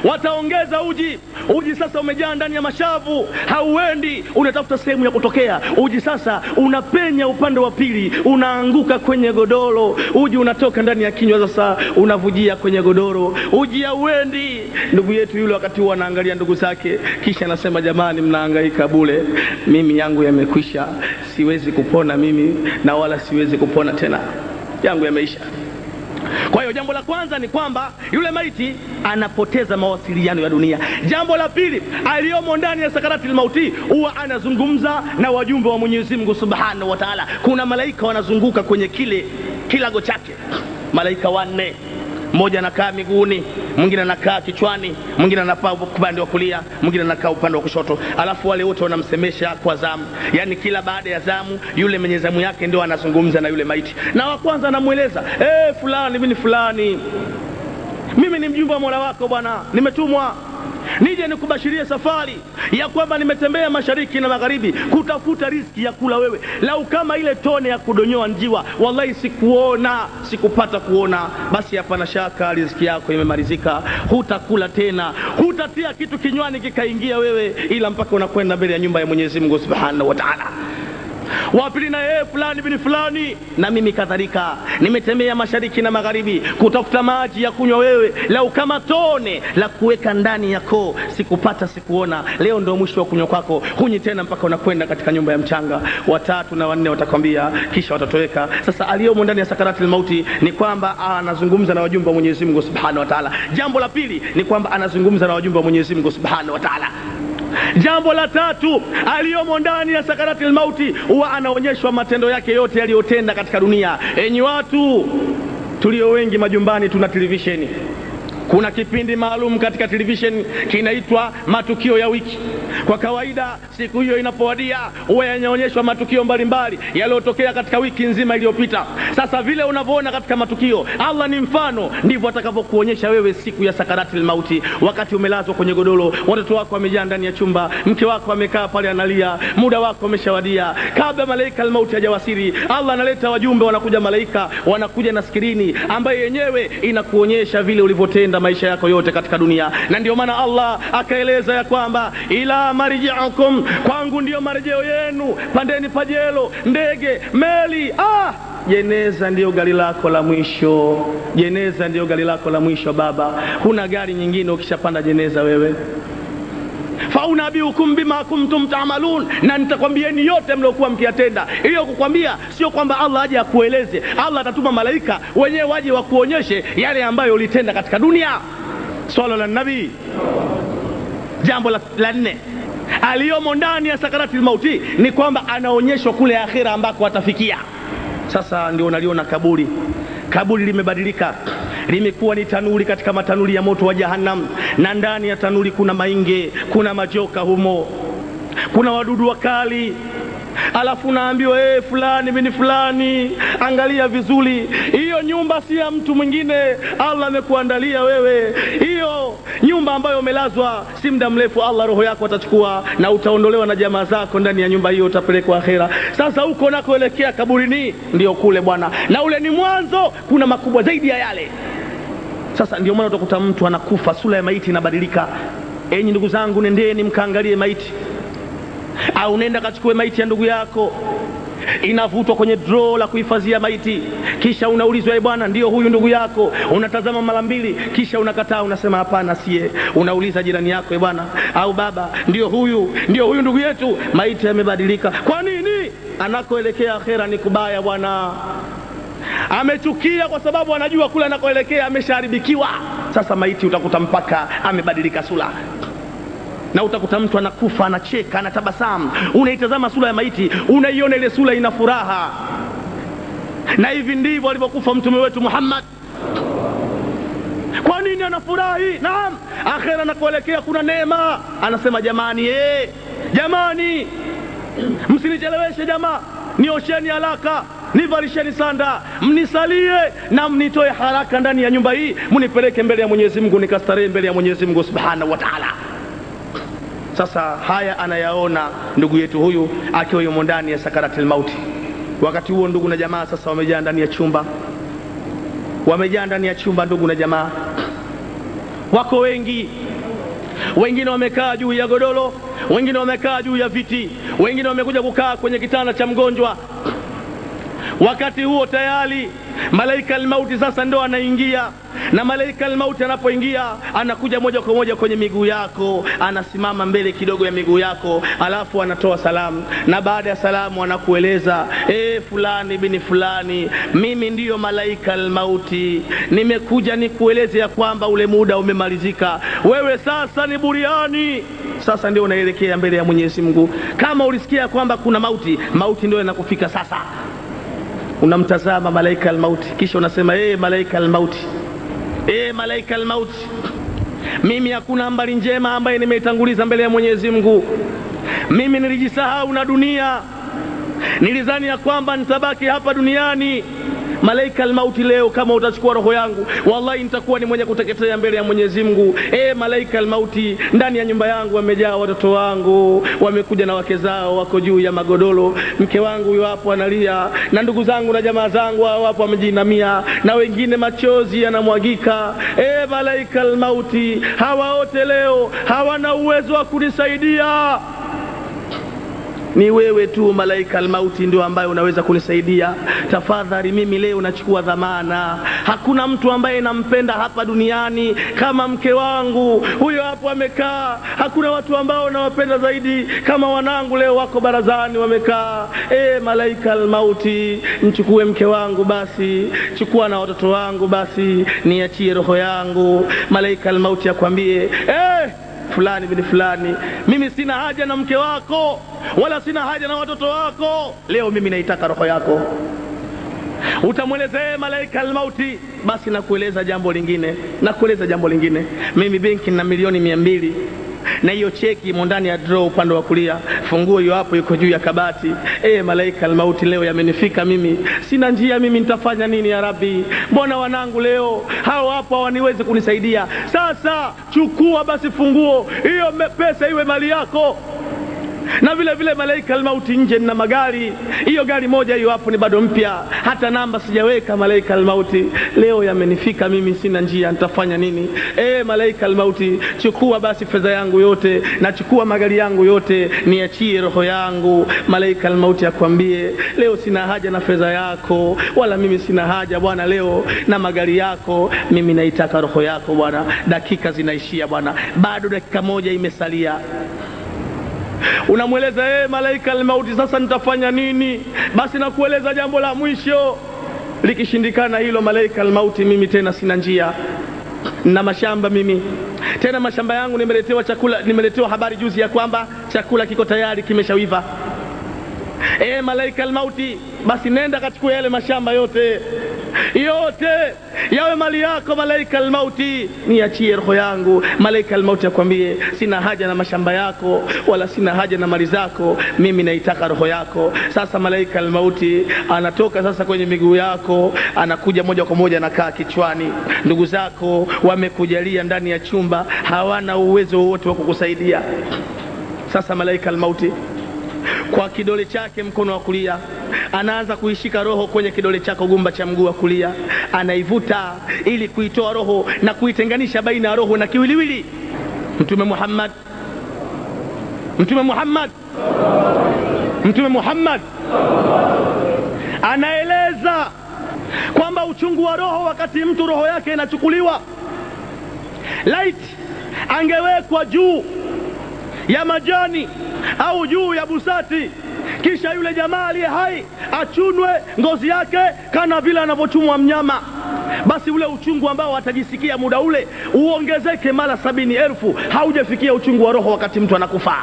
wataongeza uji. Uji sasa umejaa ndani ya mashavu, hauendi, unatafuta sehemu ya kutokea. Uji sasa unapenya upande wa pili, unaanguka kwenye godoro. Uji unatoka ndani ya kinywa, sasa unavujia kwenye godoro. Uji hauendi. Ndugu yetu yule wakati huo anaangalia ndugu zake, kisha anasema, jamani, mnahangaika bure, mimi yangu yamekwisha, siwezi kupona mimi, na wala siwezi kupona tena, yangu yameisha. Kwa hiyo jambo la kwanza ni kwamba yule maiti anapoteza mawasiliano ya dunia. Jambo la pili, aliyomo ndani ya sakaratil mauti huwa anazungumza na wajumbe wa Mwenyezi Mungu Subhanahu wa Ta'ala. Kuna malaika wanazunguka kwenye kilago chake, malaika 4. Mmoja anakaa miguuni, mwingine anakaa kichwani, mwingine anakaa upande wa kulia, mwingine anakaa upande wa kushoto. Alafu wale wote wanamsemesha kwa zamu. Yani kila baada ya zamu, yule mwenye zamu yake ndio anazungumza na yule maiti. Na wa kwanza anamueleza, fulani, mimi ni fulani, mimi ni mjumbe wa Mola wako bwana, nimetumwa nije nikubashirie safari ya kwamba nimetembea mashariki na magharibi kutafuta riziki ya kula wewe. Lau kama ile tone ya kudonyoa njiwa wallahi sikupata kuona, basi hapana shaka riziki yako imemalizika, hutakula tena, hutatia kitu kinywani kikaingia wewe, ila mpaka unakwenda mbele ya nyumba ya Mwenyezi Mungu Subhanahu wa Ta'ala. Wapili na fulani bin fulani, na mimi kadhalika nimetembea mashariki na magharibi kutafuta maji ya kunywa wewe. Lau kama tone la kuweka ndani yako sikupata, sikuona, leo ndio mwisho wa kunywa kwako, hunyi tena mpaka unakwenda katika nyumba ya mchanga. Watatu na wanne watakwambia, kisha watatoweka. Sasa aliyomo ndani ya sakaratil mauti ni kwamba anazungumza na wajumbe wa Mwenyezi Mungu Subhanahu wa Ta'ala. Jambo la pili ni kwamba anazungumza na wajumbe wa Mwenyezi Mungu Subhanahu wa Ta'ala. Jambo la tatu, aliyomo ndani ya sakaratil mauti huwa anaonyeshwa matendo yake yote aliyotenda katika dunia. Enyi watu tulio wengi majumbani tuna televisheni. Kuna kipindi maalum katika television kinaitwa matukio ya wiki. Kwa kawaida siku hiyo inapowadia huwa yanaonyeshwa matukio mbalimbali yaliyotokea katika wiki nzima iliyopita. Sasa vile unavyoona katika matukio, Allah ni mfano, ndivyo atakavyokuonyesha wewe siku ya sakaratil mauti. Wakati umelazwa kwenye godoro, watoto wako wamejaa ndani ya chumba, mke wako amekaa pale analia, muda wako umeshawadia. Kabla malaika al-mauti hajawasili, Allah analeta wajumbe, wanakuja malaika, wanakuja na skrini ambayo yenyewe inakuonyesha vile ulivyotenda maisha yako yote katika dunia. Na ndio maana Allah akaeleza ya kwamba ila marji'ukum, kwangu ndio marejeo yenu, pandeni pajelo, ndege, meli. Jeneza ndio gari lako la mwisho. Jeneza ndio gari lako la mwisho baba, huna gari nyingine ukishapanda jeneza wewe. Faunabiukum bima kuntum ta'malun, na nitakwambieni yote mliokuwa mkiyatenda. Hiyo kukwambia sio kwamba Allah aje akueleze, Allah atatuma malaika wenyewe waje wakuonyeshe yale ambayo ulitenda katika dunia. Swala la nabii. Jambo la nne, aliyomo ndani ya sakaratil mauti ni kwamba anaonyeshwa kule akhira ambako atafikia. Sasa ndio unaliona kaburi. Kaburi limebadilika, limekuwa ni tanuri katika matanuri ya moto wa Jahannam, na ndani ya tanuri kuna mainge, kuna majoka humo, kuna wadudu wakali. Alafu naambiwa fulani mimi fulani, angalia vizuri, hiyo nyumba si ya mtu mwingine, Allah amekuandalia wewe. Hiyo nyumba ambayo umelazwa, si muda mrefu Allah roho yako atachukua na utaondolewa na jamaa zako ndani ya nyumba hiyo, utapelekwa akhera. Sasa huko nakoelekea kaburini ndio kule bwana, na ule ni mwanzo, kuna makubwa zaidi ya yale. Sasa ndio maana utakuta mtu anakufa, sura ya maiti inabadilika. Enyi ndugu zangu, nendeni mkaangalie maiti, au nenda kachukue maiti ya ndugu yako, inavutwa kwenye draw la kuhifadhia maiti, kisha unaulizwa bwana, ndio huyu ndugu yako? Unatazama mara mbili, kisha unakataa, unasema hapana siye. Unauliza jirani yako, bwana au baba, ndio huyu ndugu yetu? Maiti yamebadilika. Kwa nini? Anakoelekea akhera ni kubaya bwana. Amechukia kwa sababu anajua kule anakoelekea ameshaharibikiwa. Sasa maiti utakuta mpaka amebadilika sura, na utakuta mtu anakufa anacheka, anatabasamu. Unaitazama sura ya maiti, unaiona ile sura ina furaha. Na hivi ndivyo alivyokufa mtume wetu Muhammad. Kwa nini anafurahi? Naam, akhera na kuelekea kuna neema. Anasema jamani, jamani msinicheleweshe jamaa, niosheni haraka, nivalisheni sanda, mnisalie na mnitoe haraka ndani ya nyumba hii, mnipeleke mbele ya Mwenyezi Mungu nikastarehe mbele ya Mwenyezi Mungu Subhanahu wa Ta'ala. Sasa haya anayaona ndugu yetu huyu akiwa yumo ndani ya sakaratul mauti. Wakati huo ndugu na jamaa sasa wamejaa ndani ya chumba, wamejaa ndani ya chumba ndugu na jamaa, wako wengi. Wengine wamekaa juu ya godoro, wengine wamekaa juu ya viti, wengine wamekuja kukaa kwenye kitanda cha mgonjwa. Wakati huo tayari malaika al-mauti sasa ndo anaingia, na malaika al-mauti anapoingia anakuja moja kwa moja kwenye miguu yako, anasimama mbele kidogo ya miguu yako, alafu anatoa salamu, na baada ya salamu anakueleza, fulani bin fulani, mimi ndiyo malaika al-mauti, nimekuja nikueleze ya kwamba ule muda umemalizika, wewe sasa ni buriani, sasa ndio unaelekea mbele ya Mwenyezi Mungu. Kama ulisikia kwamba kuna mauti, mauti ndio inakufika sasa. Unamtazama malaika al-mauti, kisha unasema malaika al-mauti, malaika al-mauti, mimi hakuna habari njema ambaye nimeitanguliza mbele ya Mwenyezi Mungu. Mimi nilijisahau na dunia, nilizani ya kwamba nitabaki hapa duniani. Malaika al-mauti, leo kama utachukua roho yangu, wallahi nitakuwa ni mwenye kuteketea mbele ya Mwenyezi Mungu. Malaika al-mauti, ndani ya nyumba yangu wamejaa watoto wangu, wamekuja na wake zao, wako juu ya magodoro, mke wangu huyo hapo analia, na ndugu zangu na jamaa zangu hao hapo wamejinamia, na wengine machozi yanamwagika. Malaika al-mauti, hawa wote leo hawana uwezo wa kunisaidia. Ni wewe tu malaika al-mauti ndio ambaye unaweza kunisaidia. Tafadhali, mimi leo nachukua dhamana. Hakuna mtu ambaye nampenda hapa duniani kama mke wangu, huyo hapo amekaa. Hakuna watu ambao nawapenda zaidi kama wanangu, leo wako barazani wamekaa. Malaika al-mauti, mchukue mke wangu basi, chukua na watoto wangu basi, niachie roho yangu. Malaika al-mauti akwambie, fulani bin fulani, mimi sina haja na mke wako wala sina haja na watoto wako, leo mimi naitaka roho yako. Utamwelezea malaika al-mauti, basi nakueleza jambo lingine, mimi benki na milioni 200, na hiyo cheki imo ndani ya draw upande wa kulia, funguo hiyo hapo iko juu ya kabati. Malaika al-mauti, leo yamenifika mimi, sina njia, mimi nitafanya nini ya Rabbi? Mbona wanangu leo hao hapo hawaniwezi kunisaidia? Sasa chukua basi funguo hiyo, pesa iwe mali yako. Na vile vile malaika al-mauti, nje na magari, hiyo gari moja hiyo hapo ni bado mpya, hata namba sijaweka. Malaika al-mauti, leo yamenifika mimi, sina njia, nitafanya nini? Malaika al-mauti, chukua basi fedha yangu yote, na chukua magari yangu yote, niachie roho yangu. Malaika al-mauti akwambie, leo sina haja na fedha yako, wala mimi sina haja bwana leo na magari yako, mimi naitaka roho yako bwana. Dakika zinaishia bwana, bado dakika moja imesalia. Unamweleza malaika al-mauti, sasa nitafanya nini? Basi nakueleza jambo la mwisho. Likishindikana hilo malaika al-mauti, mimi tena sina njia, na mashamba mimi tena, mashamba yangu nimeletewa chakula, nimeletewa habari juzi ya kwamba chakula kiko tayari, kimeshawiva. Malaika al-mauti, basi nenda kachukua yale mashamba yote yawe mali yako. Malaika al-mauti, niachie roho yangu. Malaika al-mauti akwambie, sina haja na mashamba yako wala sina haja na mali zako, mimi naitaka roho yako. Sasa malaika al-mauti anatoka sasa kwenye miguu yako, anakuja moja kwa moja, anakaa kichwani. Ndugu zako wamekujalia ndani ya chumba, hawana uwezo wote wa kukusaidia. Sasa malaika al-mauti kwa kidole chake mkono wa kulia anaanza kuishika roho kwenye kidole chako gumba cha mguu wa kulia, anaivuta ili kuitoa roho na kuitenganisha baina ya roho na kiwiliwili. Mtume Muhammad anaeleza kwamba uchungu wa roho wakati mtu roho yake inachukuliwa, laiti angewekwa juu ya majani au juu ya busati, kisha yule jamaa aliye hai achunwe ngozi yake kana vile anavyochumwa mnyama, basi ule uchungu ambao atajisikia muda ule uongezeke mara 70,000, haujafikia uchungu wa roho wakati mtu anakufa.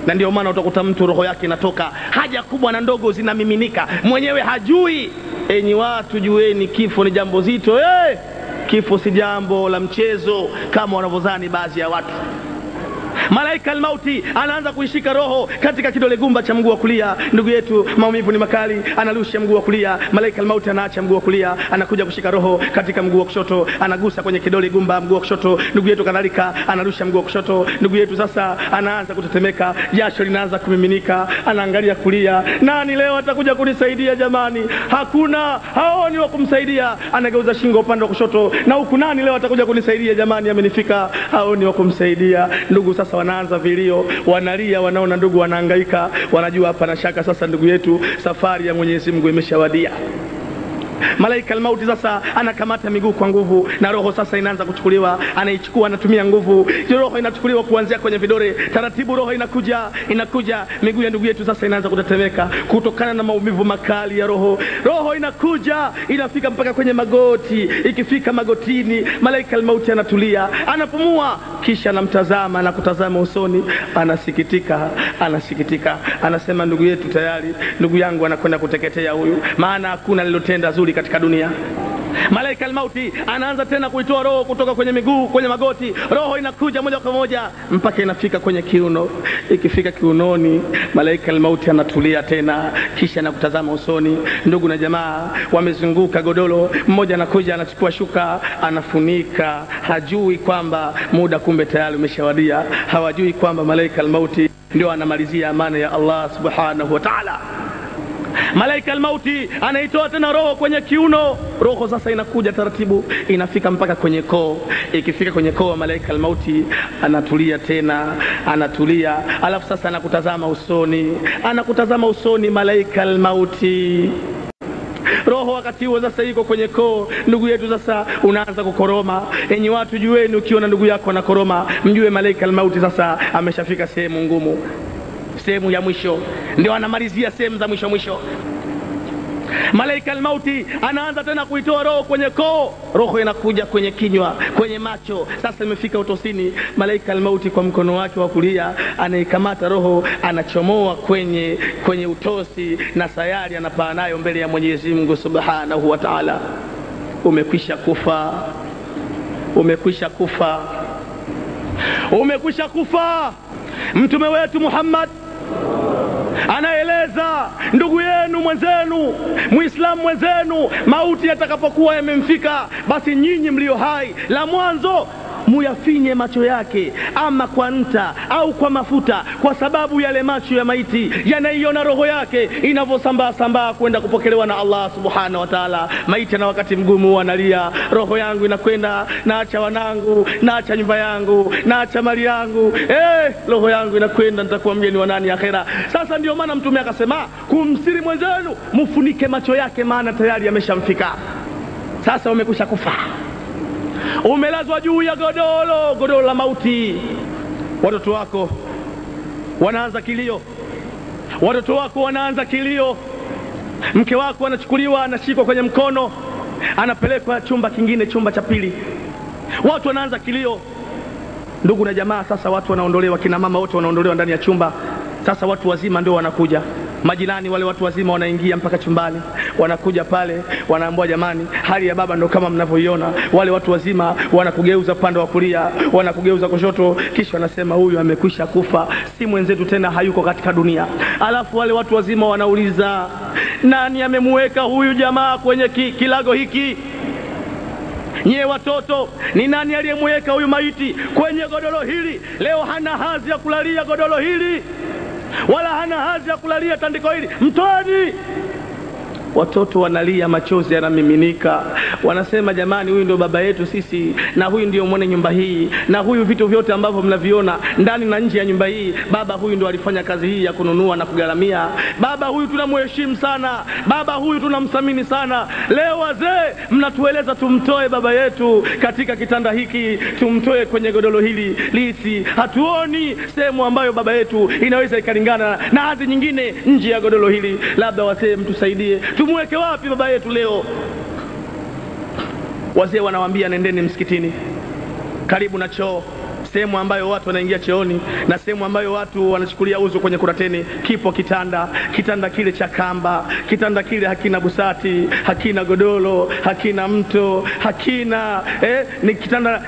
Na ndio maana utakuta mtu roho yake inatoka, haja kubwa na ndogo zinamiminika, mwenyewe hajui. Enyi watu, jueni kifo ni jambo zito. Kifo si jambo la mchezo kama wanavyodhani baadhi ya watu. Malaika al-mauti anaanza kuishika roho katika kidole gumba cha mguu wa kulia. Ndugu yetu maumivu ni makali, anarusha mguu wa kulia. Malaika al-mauti anaacha mguu wa kulia, anakuja kushika roho katika mguu wa kushoto, anagusa kwenye kidole gumba mguu wa kushoto. Ndugu yetu kadhalika anarusha mguu wa kushoto. Ndugu yetu sasa anaanza kutetemeka, jasho linaanza kumiminika, anaangalia kulia. Nani leo atakuja kunisaidia jamani? Hakuna, haoni wa kumsaidia. Anageuza shingo upande wa kushoto, na huku nani leo atakuja kunisaidia jamani? Amenifika, haoni wa kumsaidia. Ndugu sasa wanaanza vilio, wanalia, wanaona ndugu wanahangaika, wanajua hapa na shaka sasa ndugu yetu safari ya Mwenyezi Mungu imeshawadia. Malaika al-mauti sasa anakamata miguu kwa nguvu, na roho sasa inaanza kuchukuliwa, anaichukua, anatumia nguvu. Roho inachukuliwa kuanzia kwenye vidole, taratibu roho inakuja miguu ya ndugu yetu sasa inaanza kutetemeka kutokana na maumivu makali ya roho. Roho inakuja, inafika mpaka kwenye magoti. Ikifika magotini, malaika al-mauti anatulia, anapumua, kisha anamtazama na kutazama usoni, anasikitika, anasema ndugu yetu tayari, ndugu yangu anakwenda kuteketea huyu, maana hakuna lilotenda zuri katika dunia. Malaika al-mauti anaanza tena kuitoa roho kutoka kwenye miguu, kwenye magoti. Roho inakuja moja kwa moja mpaka inafika kwenye kiuno. Ikifika kiunoni, malaika al-mauti anatulia tena, kisha anakutazama usoni. Ndugu na jamaa wamezunguka godoro, mmoja anakuja anachukua shuka anafunika, hajui kwamba muda kumbe tayari umeshawadia. Hawajui kwamba malaika al-mauti ndio anamalizia amana ya Allah subhanahu wa ta'ala. Malaika al-mauti anaitoa tena roho kwenye kiuno. Roho sasa inakuja taratibu, inafika mpaka kwenye koo. Ikifika kwenye koo, malaika al-mauti anatulia tena, anatulia. Alafu sasa anakutazama usoni malaika al-mauti. Roho wakati huo sasa iko kwenye koo. Ndugu yetu sasa unaanza kukoroma. Enyi watu, jueni, ukiona ndugu yako anakoroma, mjue malaika al-mauti sasa ameshafika sehemu ngumu, sehemu ya mwisho, ndio anamalizia sehemu za mwisho. Malaika al-mauti anaanza tena kuitoa roho kwenye koo. Roho inakuja kwenye kinywa, kwenye macho. Sasa imefika utosini. Malaika al-mauti kwa mkono wake wa kulia anaikamata roho, anachomoa kwenye utosi, na sayari anapaa nayo mbele ya Mwenyezi Mungu subhanahu wa ta'ala. Umekwisha kufa. Mtume wetu Muhammad anaeleza, ndugu yenu mwenzenu, Muislamu mwenzenu, mauti yatakapokuwa yamemfika, basi nyinyi mlio hai, la mwanzo muyafinye macho yake, ama kwa nta au kwa mafuta, kwa sababu yale macho ya maiti yanaiona roho yake inavyosambaa kwenda kupokelewa na Allah subhanahu wa ta'ala. Maiti na wakati mgumu analia, roho yangu inakwenda, naacha wanangu, naacha nyumba yangu, naacha mali yangu, roho yangu inakwenda, nitakuwa mgeni wa nani akhera? Sasa ndio maana Mtume akasema, kumsiri mwenzenu mufunike macho yake, maana tayari yameshamfika. Sasa umekwisha kufa, umelazwa juu ya godoro la mauti. Watoto wako wanaanza kilio, mke wako anachukuliwa, anashikwa kwenye mkono, anapelekwa chumba kingine, chumba cha pili. Watu wanaanza kilio, ndugu na jamaa. Sasa watu wanaondolewa, kina mama wote wanaondolewa ndani ya chumba. Sasa watu wazima ndio wanakuja, majirani wale watu wazima wanaingia mpaka chumbani, wanakuja pale, wanaambiwa jamani, hali ya baba ndo kama mnavyoiona. Wale watu wazima wanakugeuza pande wa kulia, wanakugeuza kushoto, kisha wanasema huyu amekwisha kufa, si mwenzetu tena, hayuko katika dunia. Alafu wale watu wazima wanauliza, nani amemweka huyu jamaa kwenye kilago hiki? Nye watoto, ni nani aliyemweka huyu maiti kwenye godoro hili? Leo hana hadhi ya kulalia godoro hili, wala hana hadhi ya kulalia tandiko hili, mtoeni. Watoto wanalia, machozi yanamiminika, wanasema jamani, huyu ndio baba yetu sisi, na huyu ndio mwenye nyumba hii, na huyu vitu vyote ambavyo mnaviona ndani na nje ya nyumba hii, baba huyu ndio alifanya kazi hii ya kununua na kugaramia. Baba huyu tunamheshimu sana, baba huyu tunamthamini sana. Leo wazee mnatueleza tumtoe baba yetu katika kitanda hiki, tumtoe kwenye godoro hili lisi. Hatuoni sehemu ambayo baba yetu inaweza ikalingana na hadhi nyingine nje ya godoro hili. Labda wazee mtusaidie, tumweke wapi baba yetu leo? Wazee wanawaambia, nendeni msikitini, karibu na choo, sehemu ambayo watu wanaingia cheoni na sehemu ambayo watu wanachukulia uzu kwenye kurateni, kipo kitanda. Kitanda kile cha kamba, kitanda kile hakina busati, hakina godoro, hakina mto, hakina ni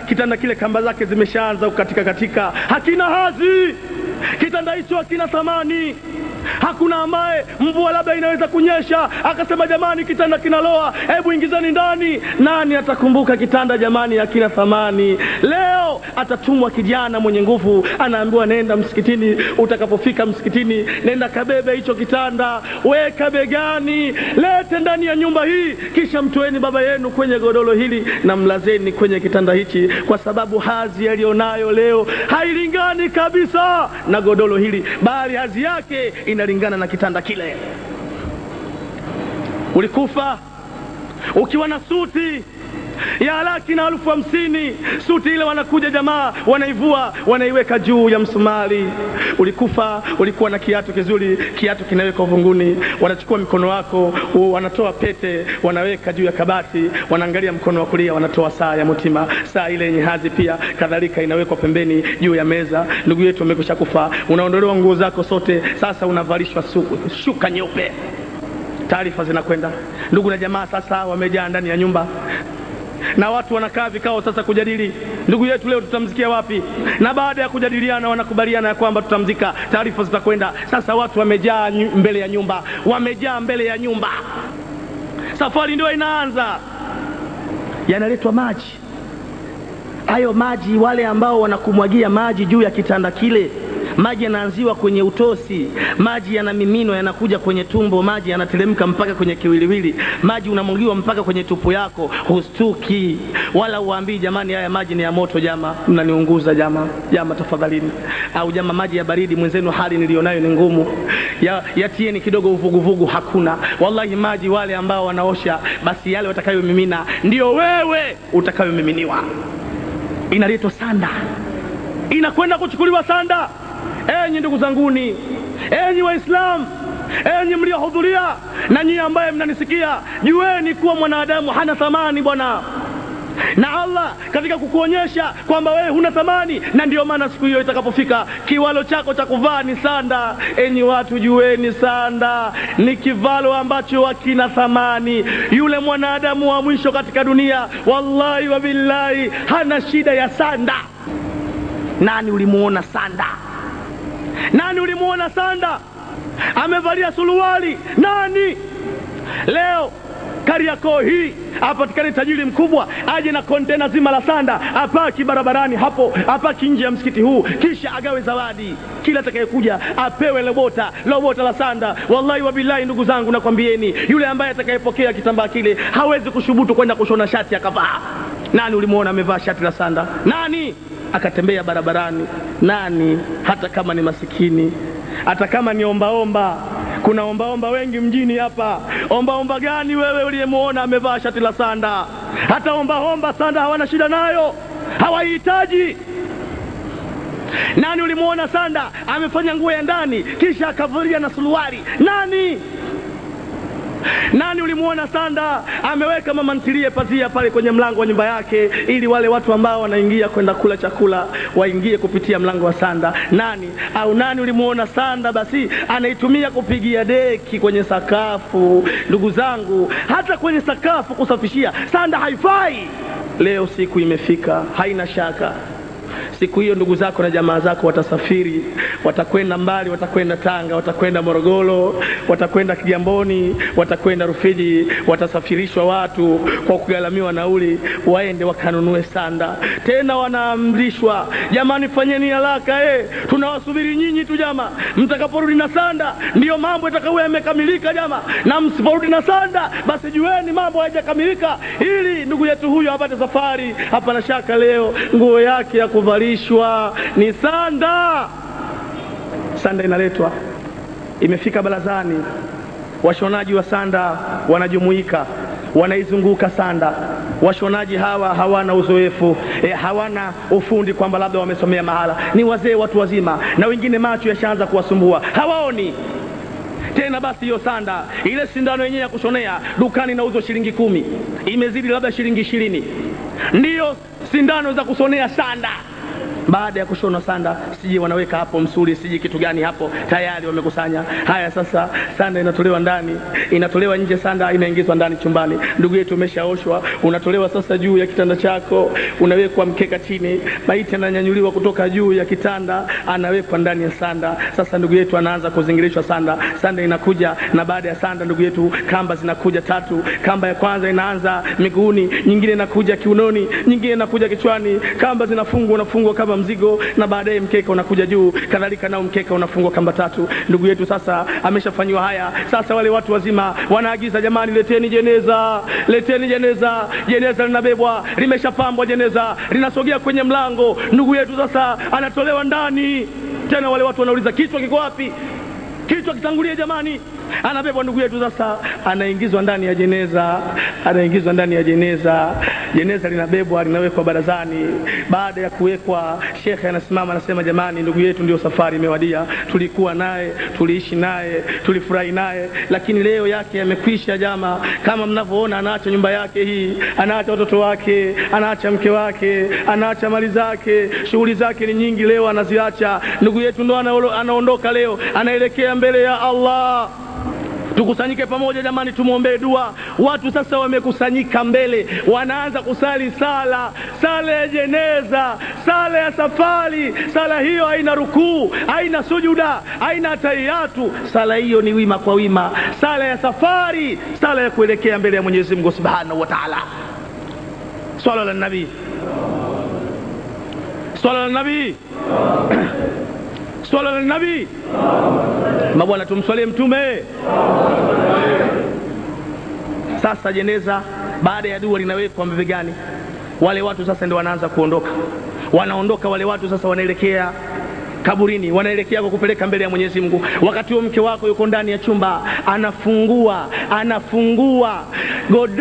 kitanda kile kamba zake zimeshaanza katika, hakina hazi. Kitanda hicho hakina thamani. Hakuna ambaye mvua labda inaweza kunyesha akasema jamani kitanda kinaloa, hebu ingizeni ndani. Nani atakumbuka kitanda jamani hakina thamani? Leo atatumwa kijana mwenye nguvu, anaambiwa nenda msikitini, utakapofika msikitini nenda kabebe hicho kitanda, weka begani, lete ndani ya nyumba hii, kisha mtoeni baba yenu kwenye godoro hili na mlazeni kwenye kitanda hichi, kwa sababu hazi alionayo leo hailingani kabisa na godoro hili, bali hazi yake inalingana na kitanda kile. Ulikufa ukiwa na suti ya laki na 50,000, suti ile wanakuja jamaa wanaivua wanaiweka juu ya msumari. Ulikufa ulikuwa na kiatu kizuri, kiatu kinaweka uvunguni, wanachukua mkono wako wanatoa pete wanaweka juu ya kabati, wanaangalia mkono wa kulia wanatoa saa ya mutima, saa ile yenye hazi pia kadhalika inawekwa pembeni juu ya meza. Ndugu yetu amekwisha kufa, unaondolewa nguo zako sote, sasa unavalishwa shuka nyeupe. Taarifa zinakwenda, ndugu na jamaa sasa wamejaa ndani ya nyumba na watu wanakaa vikao sasa kujadili ndugu yetu leo tutamzikia wapi, na baada ya kujadiliana wanakubaliana ya kwamba tutamzika. Taarifa zitakwenda sasa, watu wamejaa mbele ya nyumba, wamejaa mbele ya nyumba. Safari ndio inaanza. Yanaletwa maji. Hayo maji, wale ambao wanakumwagia maji juu ya kitanda kile, maji yanaanziwa kwenye utosi, maji yanamiminwa yanakuja kwenye tumbo, maji yanateremka mpaka kwenye kiwiliwili, maji unamwagiwa mpaka kwenye tupu yako, hustuki wala uambii jamani haya maji ni ya moto, jama mnaniunguza, jama tafadhalini, au jama maji ya baridi mwenzenu hali nilionayo ni ngumu, yatieni kidogo uvuguvugu. Hakuna. Wallahi maji wale ambao wanaosha, basi yale watakayomimina ndio wewe utakayomiminiwa. Inaletwa sanda, inakwenda kuchukuliwa sanda. Enyi ndugu zanguni, enyi Waislamu, enyi mliohudhuria na nyinyi ambaye mnanisikia, jueni kuwa mwanadamu hana thamani bwana. Na Allah katika kukuonyesha kwamba wewe huna thamani, na ndio maana siku hiyo itakapofika kiwalo chako cha kuvaa ni sanda. Enyi watu, jueni sanda ni kivalo ambacho hakina thamani. Yule mwanadamu wa mwisho katika dunia, wallahi wa billahi, hana shida ya sanda. Nani ulimuona sanda? Nani ulimuona sanda amevalia suruali? Nani? Leo Kariakoo hii apatikane tajiri mkubwa aje na kontena zima la sanda, apaki barabarani hapo, apaki nje ya msikiti huu, kisha agawe zawadi. Kila atakayekuja apewe lobota la sanda. Wallahi wa billahi, ndugu zangu, nakwambieni, yule ambaye atakayepokea kitambaa kile hawezi kushubutu kwenda kushona shati akavaa. Nani ulimuona amevaa shati la sanda? Nani akatembea barabarani? Nani? Hata kama ni masikini, hata kama ni ombaomba. Kuna ombaomba wengi mjini hapa. Ombaomba gani wewe uliyemuona amevaa shati la sanda? Hata ombaomba sanda hawana shida nayo, hawahitaji. Nani ulimuona sanda amefanya nguo ya ndani kisha akavulia na suruali? Nani? Nani ulimuona sanda ameweka mama ntilie pazia pale kwenye mlango wa nyumba yake, ili wale watu ambao wanaingia kwenda kula chakula waingie kupitia mlango wa sanda? Nani? Au nani ulimuona sanda basi anaitumia kupigia deki kwenye sakafu? Ndugu zangu, hata kwenye sakafu kusafishia sanda haifai. Leo siku imefika, haina shaka. Siku hiyo ndugu zako na jamaa zako watasafiri, watakwenda mbali, watakwenda Tanga, watakwenda Morogoro, watakwenda Kigamboni, watakwenda Rufiji. Watasafirishwa watu kwa kugharamiwa nauli, waende wakanunue sanda. Tena wanaamrishwa, jamani fanyeni haraka, tunawasubiri nyinyi tu jamaa. Mtakaporudi na sanda ndio mambo yatakayokuwa yamekamilika jamaa, na msiporudi na sanda basi jueni mambo hayajakamilika, ili ndugu yetu huyo apate safari. Hapana shaka leo nguo yake ya kuvalishwa ni sanda. Sanda inaletwa, imefika barazani, washonaji wa sanda wanajumuika, wanaizunguka sanda. Washonaji hawa hawana uzoefu, hawana ufundi kwamba labda wamesomea mahala, ni wazee watu wazima, na wengine macho yashaanza kuwasumbua, hawaoni tena. Basi hiyo sanda, ile sindano yenyewe ya kushonea dukani inauzwa shilingi 10, imezidi labda shilingi 20, ndiyo sindano za kushonea sanda. Baada ya kushona sanda, siji wanaweka hapo msuli, siji kitu gani hapo, tayari wamekusanya. Haya sasa, sanda inatolewa ndani, inatolewa nje, sanda inaingizwa ndani chumbani. Ndugu yetu umeshaoshwa, unatolewa sasa juu ya kitanda chako, unawekwa mkeka chini, maiti ananyanyuliwa kutoka juu ya kitanda, anawekwa ndani ya sanda. Sasa ndugu yetu anaanza kuzingirishwa sanda, sanda inakuja, na baada ya sanda ndugu yetu kamba zinakuja 3. Kamba ya kwanza inaanza miguuni, nyingine inakuja kiunoni, nyingine inakuja kichwani. Kamba unafungwa kama mzigo, na baadaye mkeka unakuja juu, kadhalika nao mkeka unafungwa kamba 3. Ndugu yetu sasa ameshafanywa haya. Sasa wale watu wazima wanaagiza, jamani, leteni jeneza, leteni jeneza. Jeneza linabebwa, limeshapambwa jeneza, linasogea kwenye mlango. Ndugu yetu sasa anatolewa ndani. Tena wale watu wanauliza, kichwa kiko wapi? Kichwa kitangulie jamani. Anabebwa ndugu yetu sasa, anaingizwa ndani ya jeneza, anaingizwa ndani ya jeneza. Jeneza linabebwa, linawekwa barazani. Baada ya kuwekwa, shekhe anasimama anasema, jamani, ndugu yetu ndio safari imewadia. Tulikuwa naye, tuliishi naye, tulifurahi naye, lakini leo yake yamekwisha jamaa. Kama mnavyoona, anaacha nyumba yake hii, anaacha watoto wake, anaacha mke wake, anaacha mali zake, shughuli zake ni nyingi, leo anaziacha. Ndugu yetu ndo anaondoka leo, anaelekea mbele ya Allah. Tukusanyike pamoja jamani, tumuombee dua. Watu sasa wamekusanyika mbele, wanaanza kusali sala ya jeneza, sala ya safari. Sala hiyo haina rukuu, haina sujuda, haina tahiyatu. Sala hiyo ni wima kwa wima, sala ya safari, sala ya kuelekea mbele ya Mwenyezi Mungu Subhanahu wa Ta'ala. Swala la nabii, swala la nabii, swala la nabii. Mabwana, tumswalie mtume. Sasa jeneza baada ya dua linawekwa mabegani. Wale watu sasa ndio wanaanza kuondoka. Wanaondoka wale watu sasa, wanaelekea kaburini, wanaelekea kwa kupeleka mbele ya Mwenyezi Mungu. Wakati huo mke wako yuko ndani ya chumba,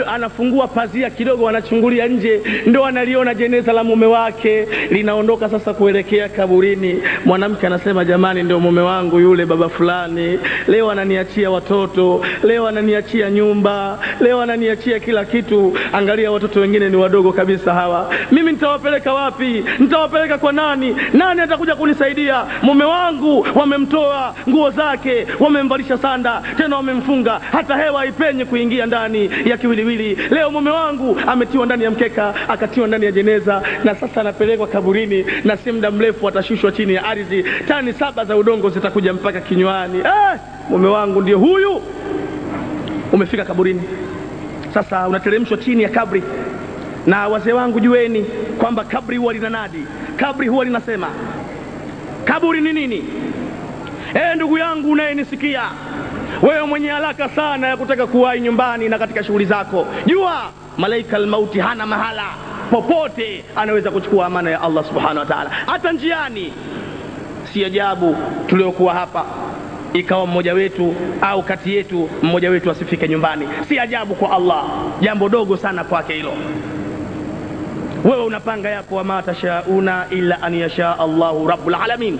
anafungua pazia kidogo, anachungulia nje, ndio analiona jeneza la mume wake linaondoka sasa kuelekea kaburini. Mwanamke anasema, jamani, ndio mume wangu yule baba fulani, leo ananiachia watoto, leo ananiachia nyumba, leo ananiachia kila kitu. Angalia watoto wengine ni wadogo kabisa hawa, mimi nitawapeleka wapi? Nitawapeleka kwa nani? Nani atakuja kunisaidia? Mume wangu wamemtoa nguo zake, wamemvalisha sanda, tena wamemfunga, hata hewa haipenyi kuingia ndani ya kiwiliwili. Leo mume wangu ametiwa ndani ya mkeka, akatiwa ndani ya jeneza, na sasa anapelekwa kaburini, na si muda mrefu atashushwa chini ya ardhi. Tani 7 za udongo zitakuja mpaka kinywani. Mume wangu ndio huyu. Umefika kaburini, sasa unateremshwa chini ya kabri. Na wazee wangu, jueni kwamba kabri huwa linanadi, kabri huwa linasema. Kaburi ni nini? Ndugu yangu unayenisikia, wewe mwenye haraka sana ya kutaka kuwahi nyumbani na katika shughuli zako, jua malaika al-mauti hana mahala popote, anaweza kuchukua amana ya Allah Subhanahu wa Ta'ala hata njiani. Si ajabu tuliokuwa hapa ikawa mmoja wetu au kati yetu mmoja wetu asifike nyumbani. Si ajabu kwa Allah, jambo dogo sana kwake hilo. Wewe unapanga yako, wa ma tashauna illa an yasha Allahu rabbul alamin.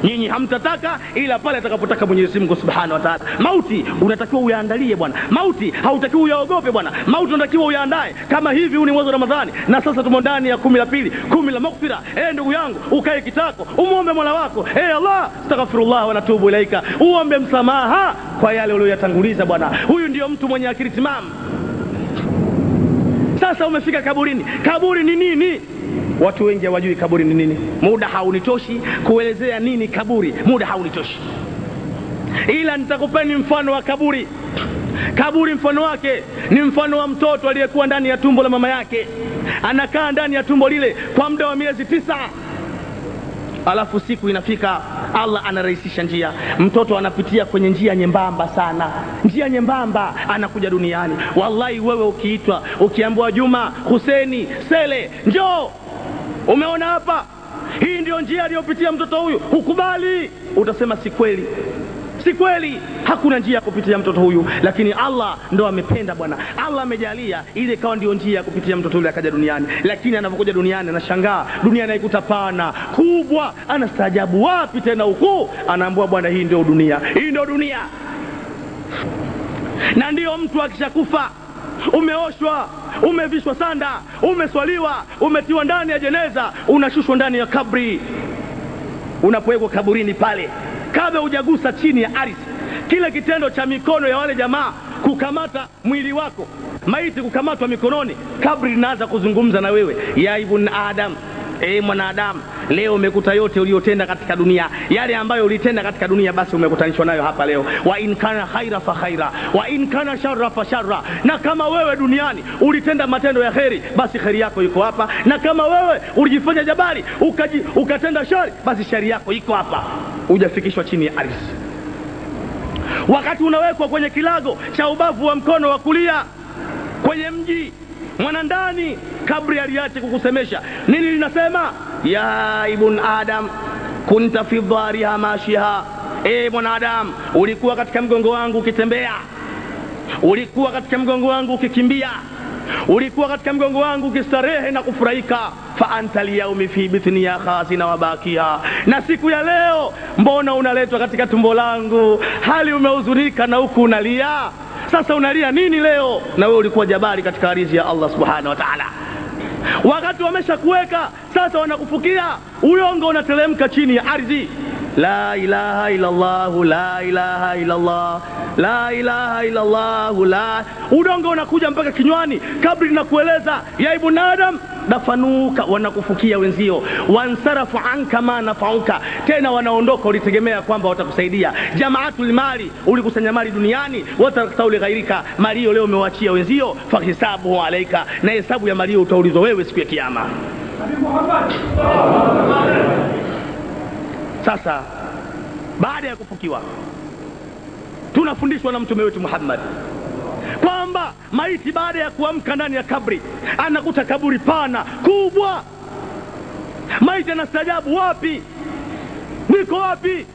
Nyinyi hamtataka ila pale atakapotaka Mwenyezi Mungu Subhanahu wa Ta'ala. Mauti unatakiwa uyaandalie bwana. Mauti hautakiwi uyaogope bwana. Mauti unatakiwa uyaandae. Kama hivi huu ni mwezi wa Ramadhani, na sasa tumo ndani ya 10 la pili, 10 la maghfira. Ndugu yangu, ukae kitako, umuombe Mola wako, Allah, astaghfirullah wa natubu ilaika. Uombe msamaha kwa yale uliyoyatanguliza bwana. Huyu ndio mtu mwenye akili timamu. Sasa umefika kaburini. Kaburi ni nini? Watu wengi hawajui kaburi ni nini. Muda haunitoshi kuelezea nini kaburi, muda haunitoshi, ila nitakupeni mfano wa kaburi. Kaburi mfano wake ni mfano wa mtoto aliyekuwa ndani ya tumbo la mama yake. Anakaa ndani ya tumbo lile kwa muda wa miezi 9. Alafu siku inafika, Allah anarahisisha njia. Mtoto anapitia kwenye njia nyembamba sana, njia nyembamba, anakuja duniani. Wallahi wewe ukiitwa, ukiambiwa Juma, Huseni, Sele, njoo, umeona hapa, hii ndio njia aliyopitia mtoto huyu, ukubali, utasema si kweli, si kweli, hakuna njia ya kupitia mtoto huyu. Lakini Allah ndo amependa bwana, Allah amejalia ile kawa ndio njia ya kupitia mtoto yule akaja duniani. Lakini anapokuja duniani anashangaa, dunia inaikuta pana kubwa, anastaajabu, wapi tena huku? Anaambiwa bwana, hii ndio dunia, hii ndio dunia. Na ndio mtu akishakufa, umeoshwa, umevishwa sanda, umeswaliwa, umetiwa ndani ya jeneza, unashushwa ndani ya kabri. Unapowekwa kaburini pale, kabla hujagusa chini ya ardhi, kile kitendo cha mikono ya wale jamaa kukamata mwili wako, maiti kukamatwa mikononi, kabri linaanza kuzungumza na wewe. Ya ibn Adam, mwanadamu, leo umekuta yote uliyotenda katika dunia, yale ambayo ulitenda katika dunia, basi umekutanishwa nayo hapa leo. Wa in kana khaira fa khaira wa in kana sharra fa sharra, na kama wewe duniani ulitenda matendo ya kheri, basi kheri yako iko hapa, na kama wewe ulijifanya jabari ukatenda shari, basi shari yako iko hapa, hujafikishwa chini ya ardhi. Wakati unawekwa kwenye kilago cha ubavu wa mkono wa kulia kwenye mji mwanandani, kabri aliache kukusemesha nini? Linasema ya ibn Adam kunta fi dhariha mashiha, mwanadamu, ulikuwa katika mgongo wangu ukitembea, ulikuwa katika mgongo wangu ukikimbia, ulikuwa katika mgongo wangu ukistarehe na kufurahika. Fa anta al-yawmi fi bitni ya khazina wa bakia, na siku ya leo mbona unaletwa katika tumbo langu hali umehuzunika na huku unalia? Sasa unalia nini leo? Na wewe ulikuwa jabari katika ardhi ya Allah subhanahu wa ta'ala. Wakati wameshakuweka sasa, wanakufukia uyongo, unateremka chini ya ardhi. La ilaha illa Allah, la ilaha illa Allah, la ilaha illa Allah, la. Udongo unakuja mpaka kinywani. Kabri linakueleza ya ibn Adam dafanuka, wanakufukia wenzio. Wansarafu anka ma nafauka, tena wanaondoka, ulitegemea kwamba watakusaidia. Jamaatul mali, ulikusanya mali duniani, wataraktauli ghairika, malio leo umewachia wenzio. Fahisabuhu alaika, na hesabu ya malio utaulizwa wewe siku ya kiyama. Sasa baada ya kufukiwa, tunafundishwa na mtume wetu Muhammad kwamba maiti baada ya kuamka ndani ya kabri anakuta kaburi pana kubwa. Maiti anastajabu, wapi? Niko wapi?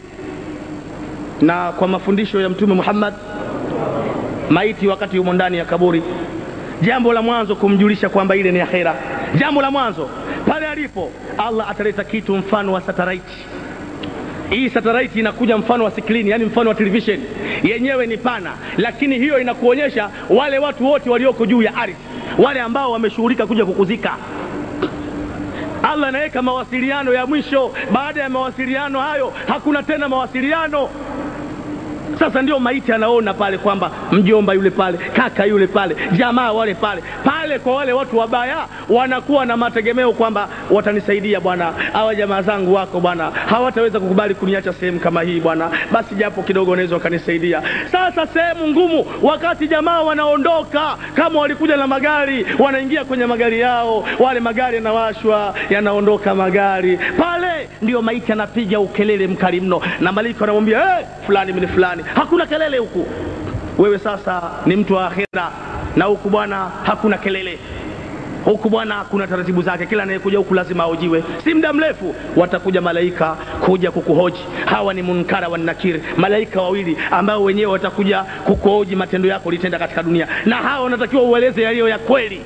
Na kwa mafundisho ya mtume Muhammad, maiti wakati yumo ndani ya kaburi, jambo la mwanzo kumjulisha kwamba ile ni akhera. Jambo la mwanzo pale alipo, Allah ataleta kitu mfano wa satellite. Hii satellite inakuja mfano wa screen, yani mfano wa television. Yenyewe ni pana, lakini hiyo inakuonyesha wale watu wote walioko juu ya ardhi, wale ambao wameshughulika kuja kukuzika. Allah anaweka mawasiliano ya mwisho. Baada ya mawasiliano hayo hakuna tena mawasiliano. Sasa ndio maiti anaona pale kwamba mjomba yule pale, kaka yule pale, jamaa wale pale. Pale kwa wale watu wabaya wanakuwa na mategemeo kwamba watanisaidia bwana, hawa jamaa zangu wako bwana, hawataweza kukubali kuniacha sehemu kama hii bwana, basi japo kidogo unaweza ukanisaidia. Sasa sehemu ngumu, wakati jamaa wanaondoka, kama walikuja na magari, wanaingia kwenye magari yao, wale magari yanawashwa, yanaondoka magari. Pale ndio maiti anapiga ukelele mkali mno, na malaika anamwambia fulani mimi fulani. Hakuna kelele huku. Wewe sasa ni mtu wa akhera, na huku bwana hakuna kelele. Huku bwana kuna taratibu zake, kila anayekuja huku lazima aojiwe. Si muda mrefu watakuja malaika kuja kukuhoji. Hawa ni Munkara wa Nakir, malaika wawili ambao wenyewe watakuja kukuhoji matendo yako ulitenda katika dunia, na hawa wanatakiwa ueleze yaliyo ya kweli.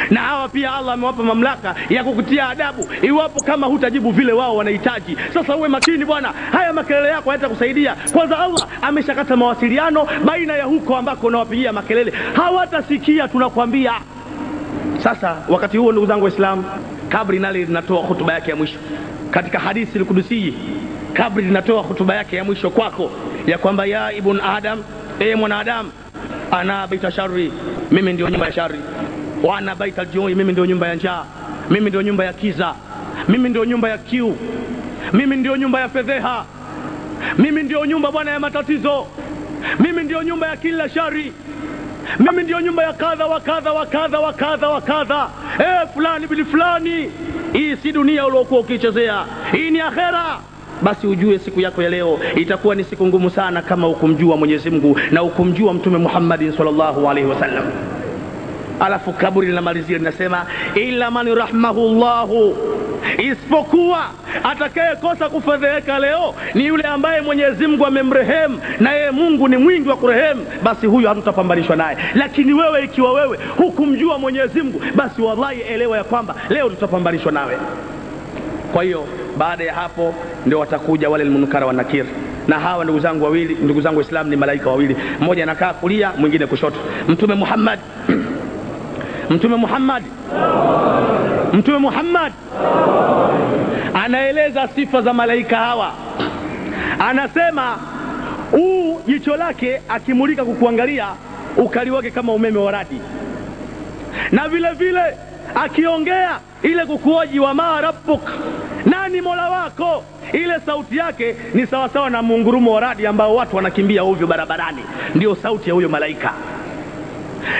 Na hawa pia Allah amewapa mamlaka ya kukutia adabu iwapo kama hutajibu vile wao wanahitaji. Sasa uwe makini bwana, haya makelele yako hayatakusaidia. Kwanza Allah ameshakata mawasiliano baina ya huko ambako unawapigia makelele, hawatasikia tunakwambia. Sasa wakati huo, ndugu zangu Waislamu, kabri nali linatoa hutuba yake ya mwisho. Katika hadithi al-Qudsi, kabri linatoa hutuba yake ya mwisho kwako ya kwamba ya ibn Adam, mwanadamu, ana baita shari, mimi ndio nyumba ya shari. Wa ana baita jui, mimi ndio nyumba ya njaa. Mimi ndio nyumba ya kiza. Mimi ndio nyumba ya kiu. Mimi ndio nyumba ya fedheha. Mimi ndio nyumba bwana ya matatizo. Mimi ndio nyumba ya kila shari. Mimi ndio nyumba ya kadha wa kadha wa kadha wa kadha wa kadha. Fulani bili fulani. Hii si dunia uliokuwa ukichezea, hii ni akhera. Basi ujue siku yako ya leo itakuwa ni siku ngumu sana kama ukumjua Mwenyezi Mungu na ukumjua Mtume Muhammad sallallahu alaihi wasallam. Alafu kaburi linamalizia linasema illa man rahmahullahu, isipokuwa atakayekosa kufedheheka leo ni yule ambaye Mwenyezi Mungu amemrehemu, na yeye Mungu ni mwingi wa kurehemu, basi huyo hatutapambanishwa naye. Lakini wewe, ikiwa wewe hukumjua Mwenyezi Mungu, basi wallahi elewa ya kwamba leo tutapambanishwa nawe. Kwa hiyo baada ya hapo ndio watakuja wale Munkara wa Nakir, na hawa ndugu zangu wawili, ndugu zangu Waislamu, ni malaika wawili, mmoja anakaa kulia, mwingine kushoto. Mtume Muhammad Mtume Muhammad anaeleza sifa za malaika hawa. Anasema jicho lake akimulika kukuangalia ukali wake kama umeme wa radi, na vile vile akiongea ile kukuoji wa ma rabbuk, nani mola wako, ile sauti yake ni sawa sawa na mungurumo wa radi ambao watu wanakimbia ovyo barabarani, ndio sauti ya huyo malaika.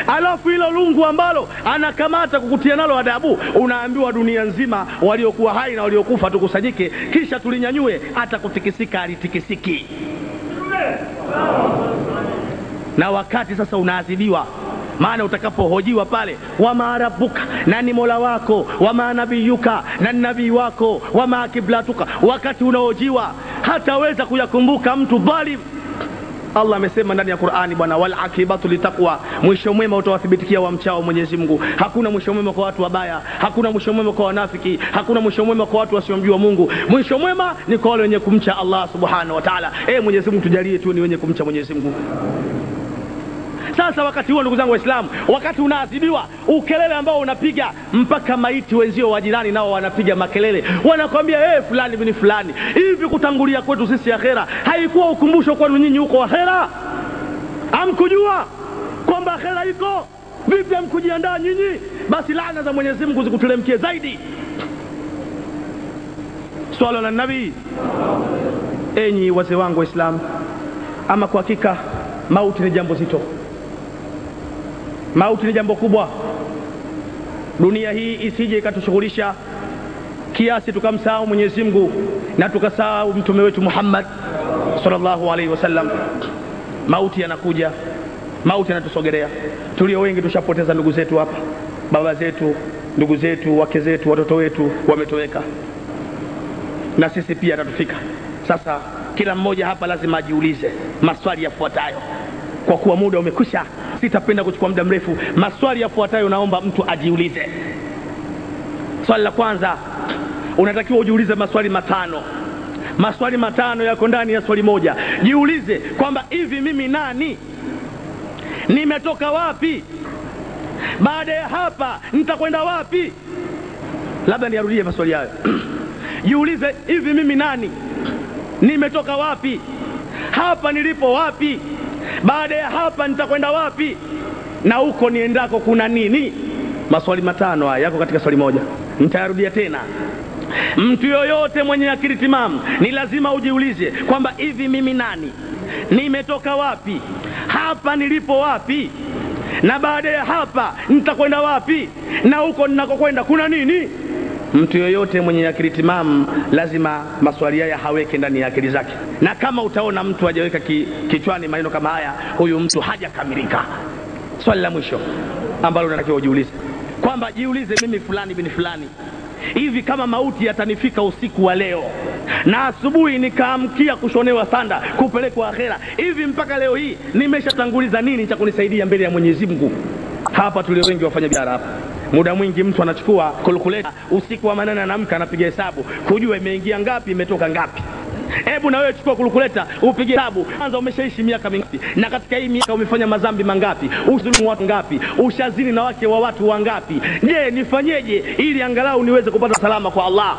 Alafu hilo lungu ambalo anakamata kukutia nalo adabu, unaambiwa dunia nzima waliokuwa hai na waliokufa tukusanyike, kisha tulinyanyue, hata kutikisika alitikisiki. Na wakati sasa unaadhibiwa, maana utakapohojiwa pale, wama rabbuka, nani mola wako, wama nabiyuka, nani nabii wako, wama kiblatuka, wakati unahojiwa hataweza kuyakumbuka mtu dhalim. Allah amesema ndani ya Qur'ani bwana, wal akibatu litaqwa, mwisho mwema utawathibitikia wamchao Mwenyezi Mungu. Hakuna mwisho mwema kwa watu wabaya, hakuna mwisho mwema kwa wanafiki, hakuna mwisho mwema kwa watu wasiomjua Mungu. Mwisho mwema ni kwa wale wenye kumcha Allah subhanahu wa ta'ala. Mwenyezi Mungu tujalie tu ni wenye kumcha Mwenyezi Mungu. Sasa wakati huo, ndugu zangu Waislamu, wakati unaadhibiwa, ukelele ambao unapiga mpaka maiti wenzio wa jirani nao wanapiga makelele, wanakwambia fulani bin fulani, hivi kutangulia kwetu sisi akhera haikuwa ukumbusho kwenu nyinyi huko akhera? Hamkujua kwamba akhera iko vipi? Hamkujiandaa nyinyi? Basi laana za Mwenyezi Mungu zikutulemkie zaidi. Swala la nabii. Enyi wazee wangu Waislamu, ama kwa hakika mauti ni jambo zito. Mauti ni jambo kubwa. Dunia hii isije ikatushughulisha kiasi tukamsahau Mwenyezi Mungu na tukasahau mtume wetu Muhammad sallallahu alaihi wasallam. Mauti yanakuja, mauti yanatusogelea. Tulio wengi tushapoteza ndugu zetu hapa, baba zetu, ndugu zetu, wake zetu, watoto wetu wametoweka, na sisi pia tatufika. Sasa kila mmoja hapa lazima ajiulize maswali yafuatayo. Kwa kuwa muda umekwisha, sitapenda kuchukua muda mrefu. Maswali yafuatayo naomba mtu ajiulize. Swali la kwanza, unatakiwa ujiulize maswali matano. Maswali matano yako ndani ya swali moja. Jiulize kwamba hivi mimi nani? Nimetoka wapi? Baada ya hapa nitakwenda wapi? Labda niarudie maswali hayo. Jiulize, hivi mimi nani? Nimetoka wapi? Hapa nilipo wapi? Baada ya hapa nitakwenda wapi? Na huko niendako kuna nini? Maswali matano haya yako katika swali moja. Nitarudia tena. Mtu yoyote mwenye akili timamu ni lazima ujiulize kwamba hivi mimi nani? Nimetoka wapi? Hapa nilipo wapi? Na baada ya hapa nitakwenda wapi? Na huko ninakokwenda kuna nini? Mtu yoyote mwenye akili timamu lazima maswali haya haweke ndani ya akili zake. Na kama utaona mtu hajaweka kichwani maneno kama haya, huyu mtu hajakamilika. Swali la mwisho ambalo unatakiwa ujiulize kwamba jiulize, mimi fulani bin fulani, hivi kama mauti yatanifika usiku wa leo na asubuhi nikaamkia kushonewa sanda kupelekwa akhera, hivi mpaka leo hii nimeshatanguliza nini cha kunisaidia mbele ya Mwenyezi Mungu? Hapa tulio wengi wafanya biashara hapa, muda mwingi mtu anachukua calculator usiku wa manane, anaamka anapiga hesabu kujua imeingia ngapi imetoka ngapi. Hebu na wewe chukua calculator upige hesabu, kwanza umeshaishi miaka mingapi, na katika hii miaka umefanya madhambi mangapi, usidhulumu watu ngapi, ushazini na wake wa watu wangapi. Je, nifanyeje ili angalau niweze kupata salama kwa Allah?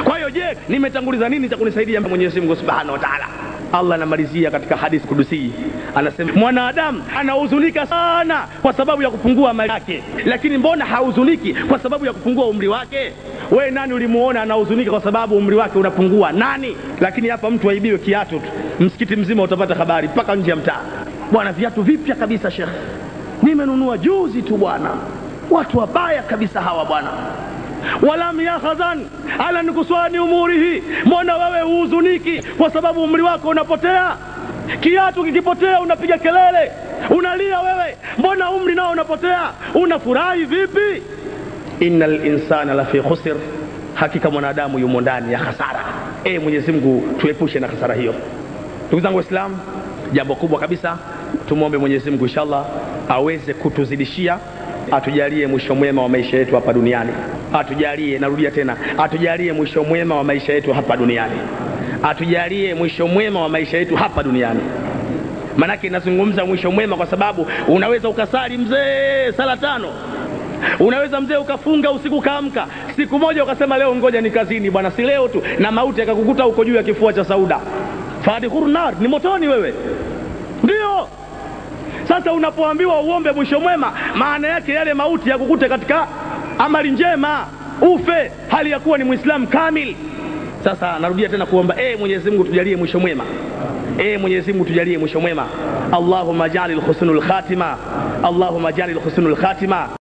Kwa hiyo je, nimetanguliza nini cha kunisaidia Mwenyezi Mungu Subhanahu wa Ta'ala? Allah anamalizia katika hadithi kudusi, anasema mwanadamu anahuzunika sana kwa sababu ya kupungua mali yake, lakini mbona hahuzuniki kwa sababu ya kupungua umri wake? Wewe nani ulimuona anahuzunika kwa sababu umri wake unapungua? Nani? Lakini hapa mtu aibiwe kiatu tu, msikiti mzima utapata habari mpaka nje ya mtaa. Bwana, viatu vipya kabisa Sheikh, nimenunua juzi tu bwana. Watu wabaya kabisa hawa bwana. Walam yakhazan ala nukuswani umurihi, mbona wewe huzuniki kwa sababu umri wako unapotea? Kiatu kikipotea unapiga kelele, unalia wewe, mbona umri nao unapotea? Unafurahi vipi? Innal insana la fi khusr, hakika mwanadamu yumo ndani ya hasara. Mwenyezi Mungu tuepushe na hasara hiyo. Ndugu zangu Waislamu, jambo kubwa kabisa, tumuombe Mwenyezi Mungu inshallah aweze kutuzidishia, atujalie mwisho mwema wa maisha yetu hapa duniani. Atujalie, narudia tena, atujalie mwisho mwema wa maisha yetu hapa duniani. Atujalie mwisho mwema wa maisha yetu hapa duniani. Manake nazungumza mwisho mwema kwa sababu unaweza ukasali mzee sala 5 Unaweza mzee ukafunga usiku kaamka, siku moja ukasema leo ngoja ni kazini bwana, si leo tu, na mauti yakakukuta uko juu ya kifua cha Sauda. Fadkhulun nar, ni motoni wewe. Ndio. Sasa unapoambiwa uombe mwisho mwema, maana yake yale mauti yakukute katika amali njema, ufe hali ya kuwa ni Muislamu kamili. Sasa narudia tena kuomba, Mwenyezi Mungu tujalie mwisho mwema. Mwenyezi Mungu tujalie mwisho mwema. Allahumma ja'alil husnul khatima, Allahumma ja'alil husnul khatima.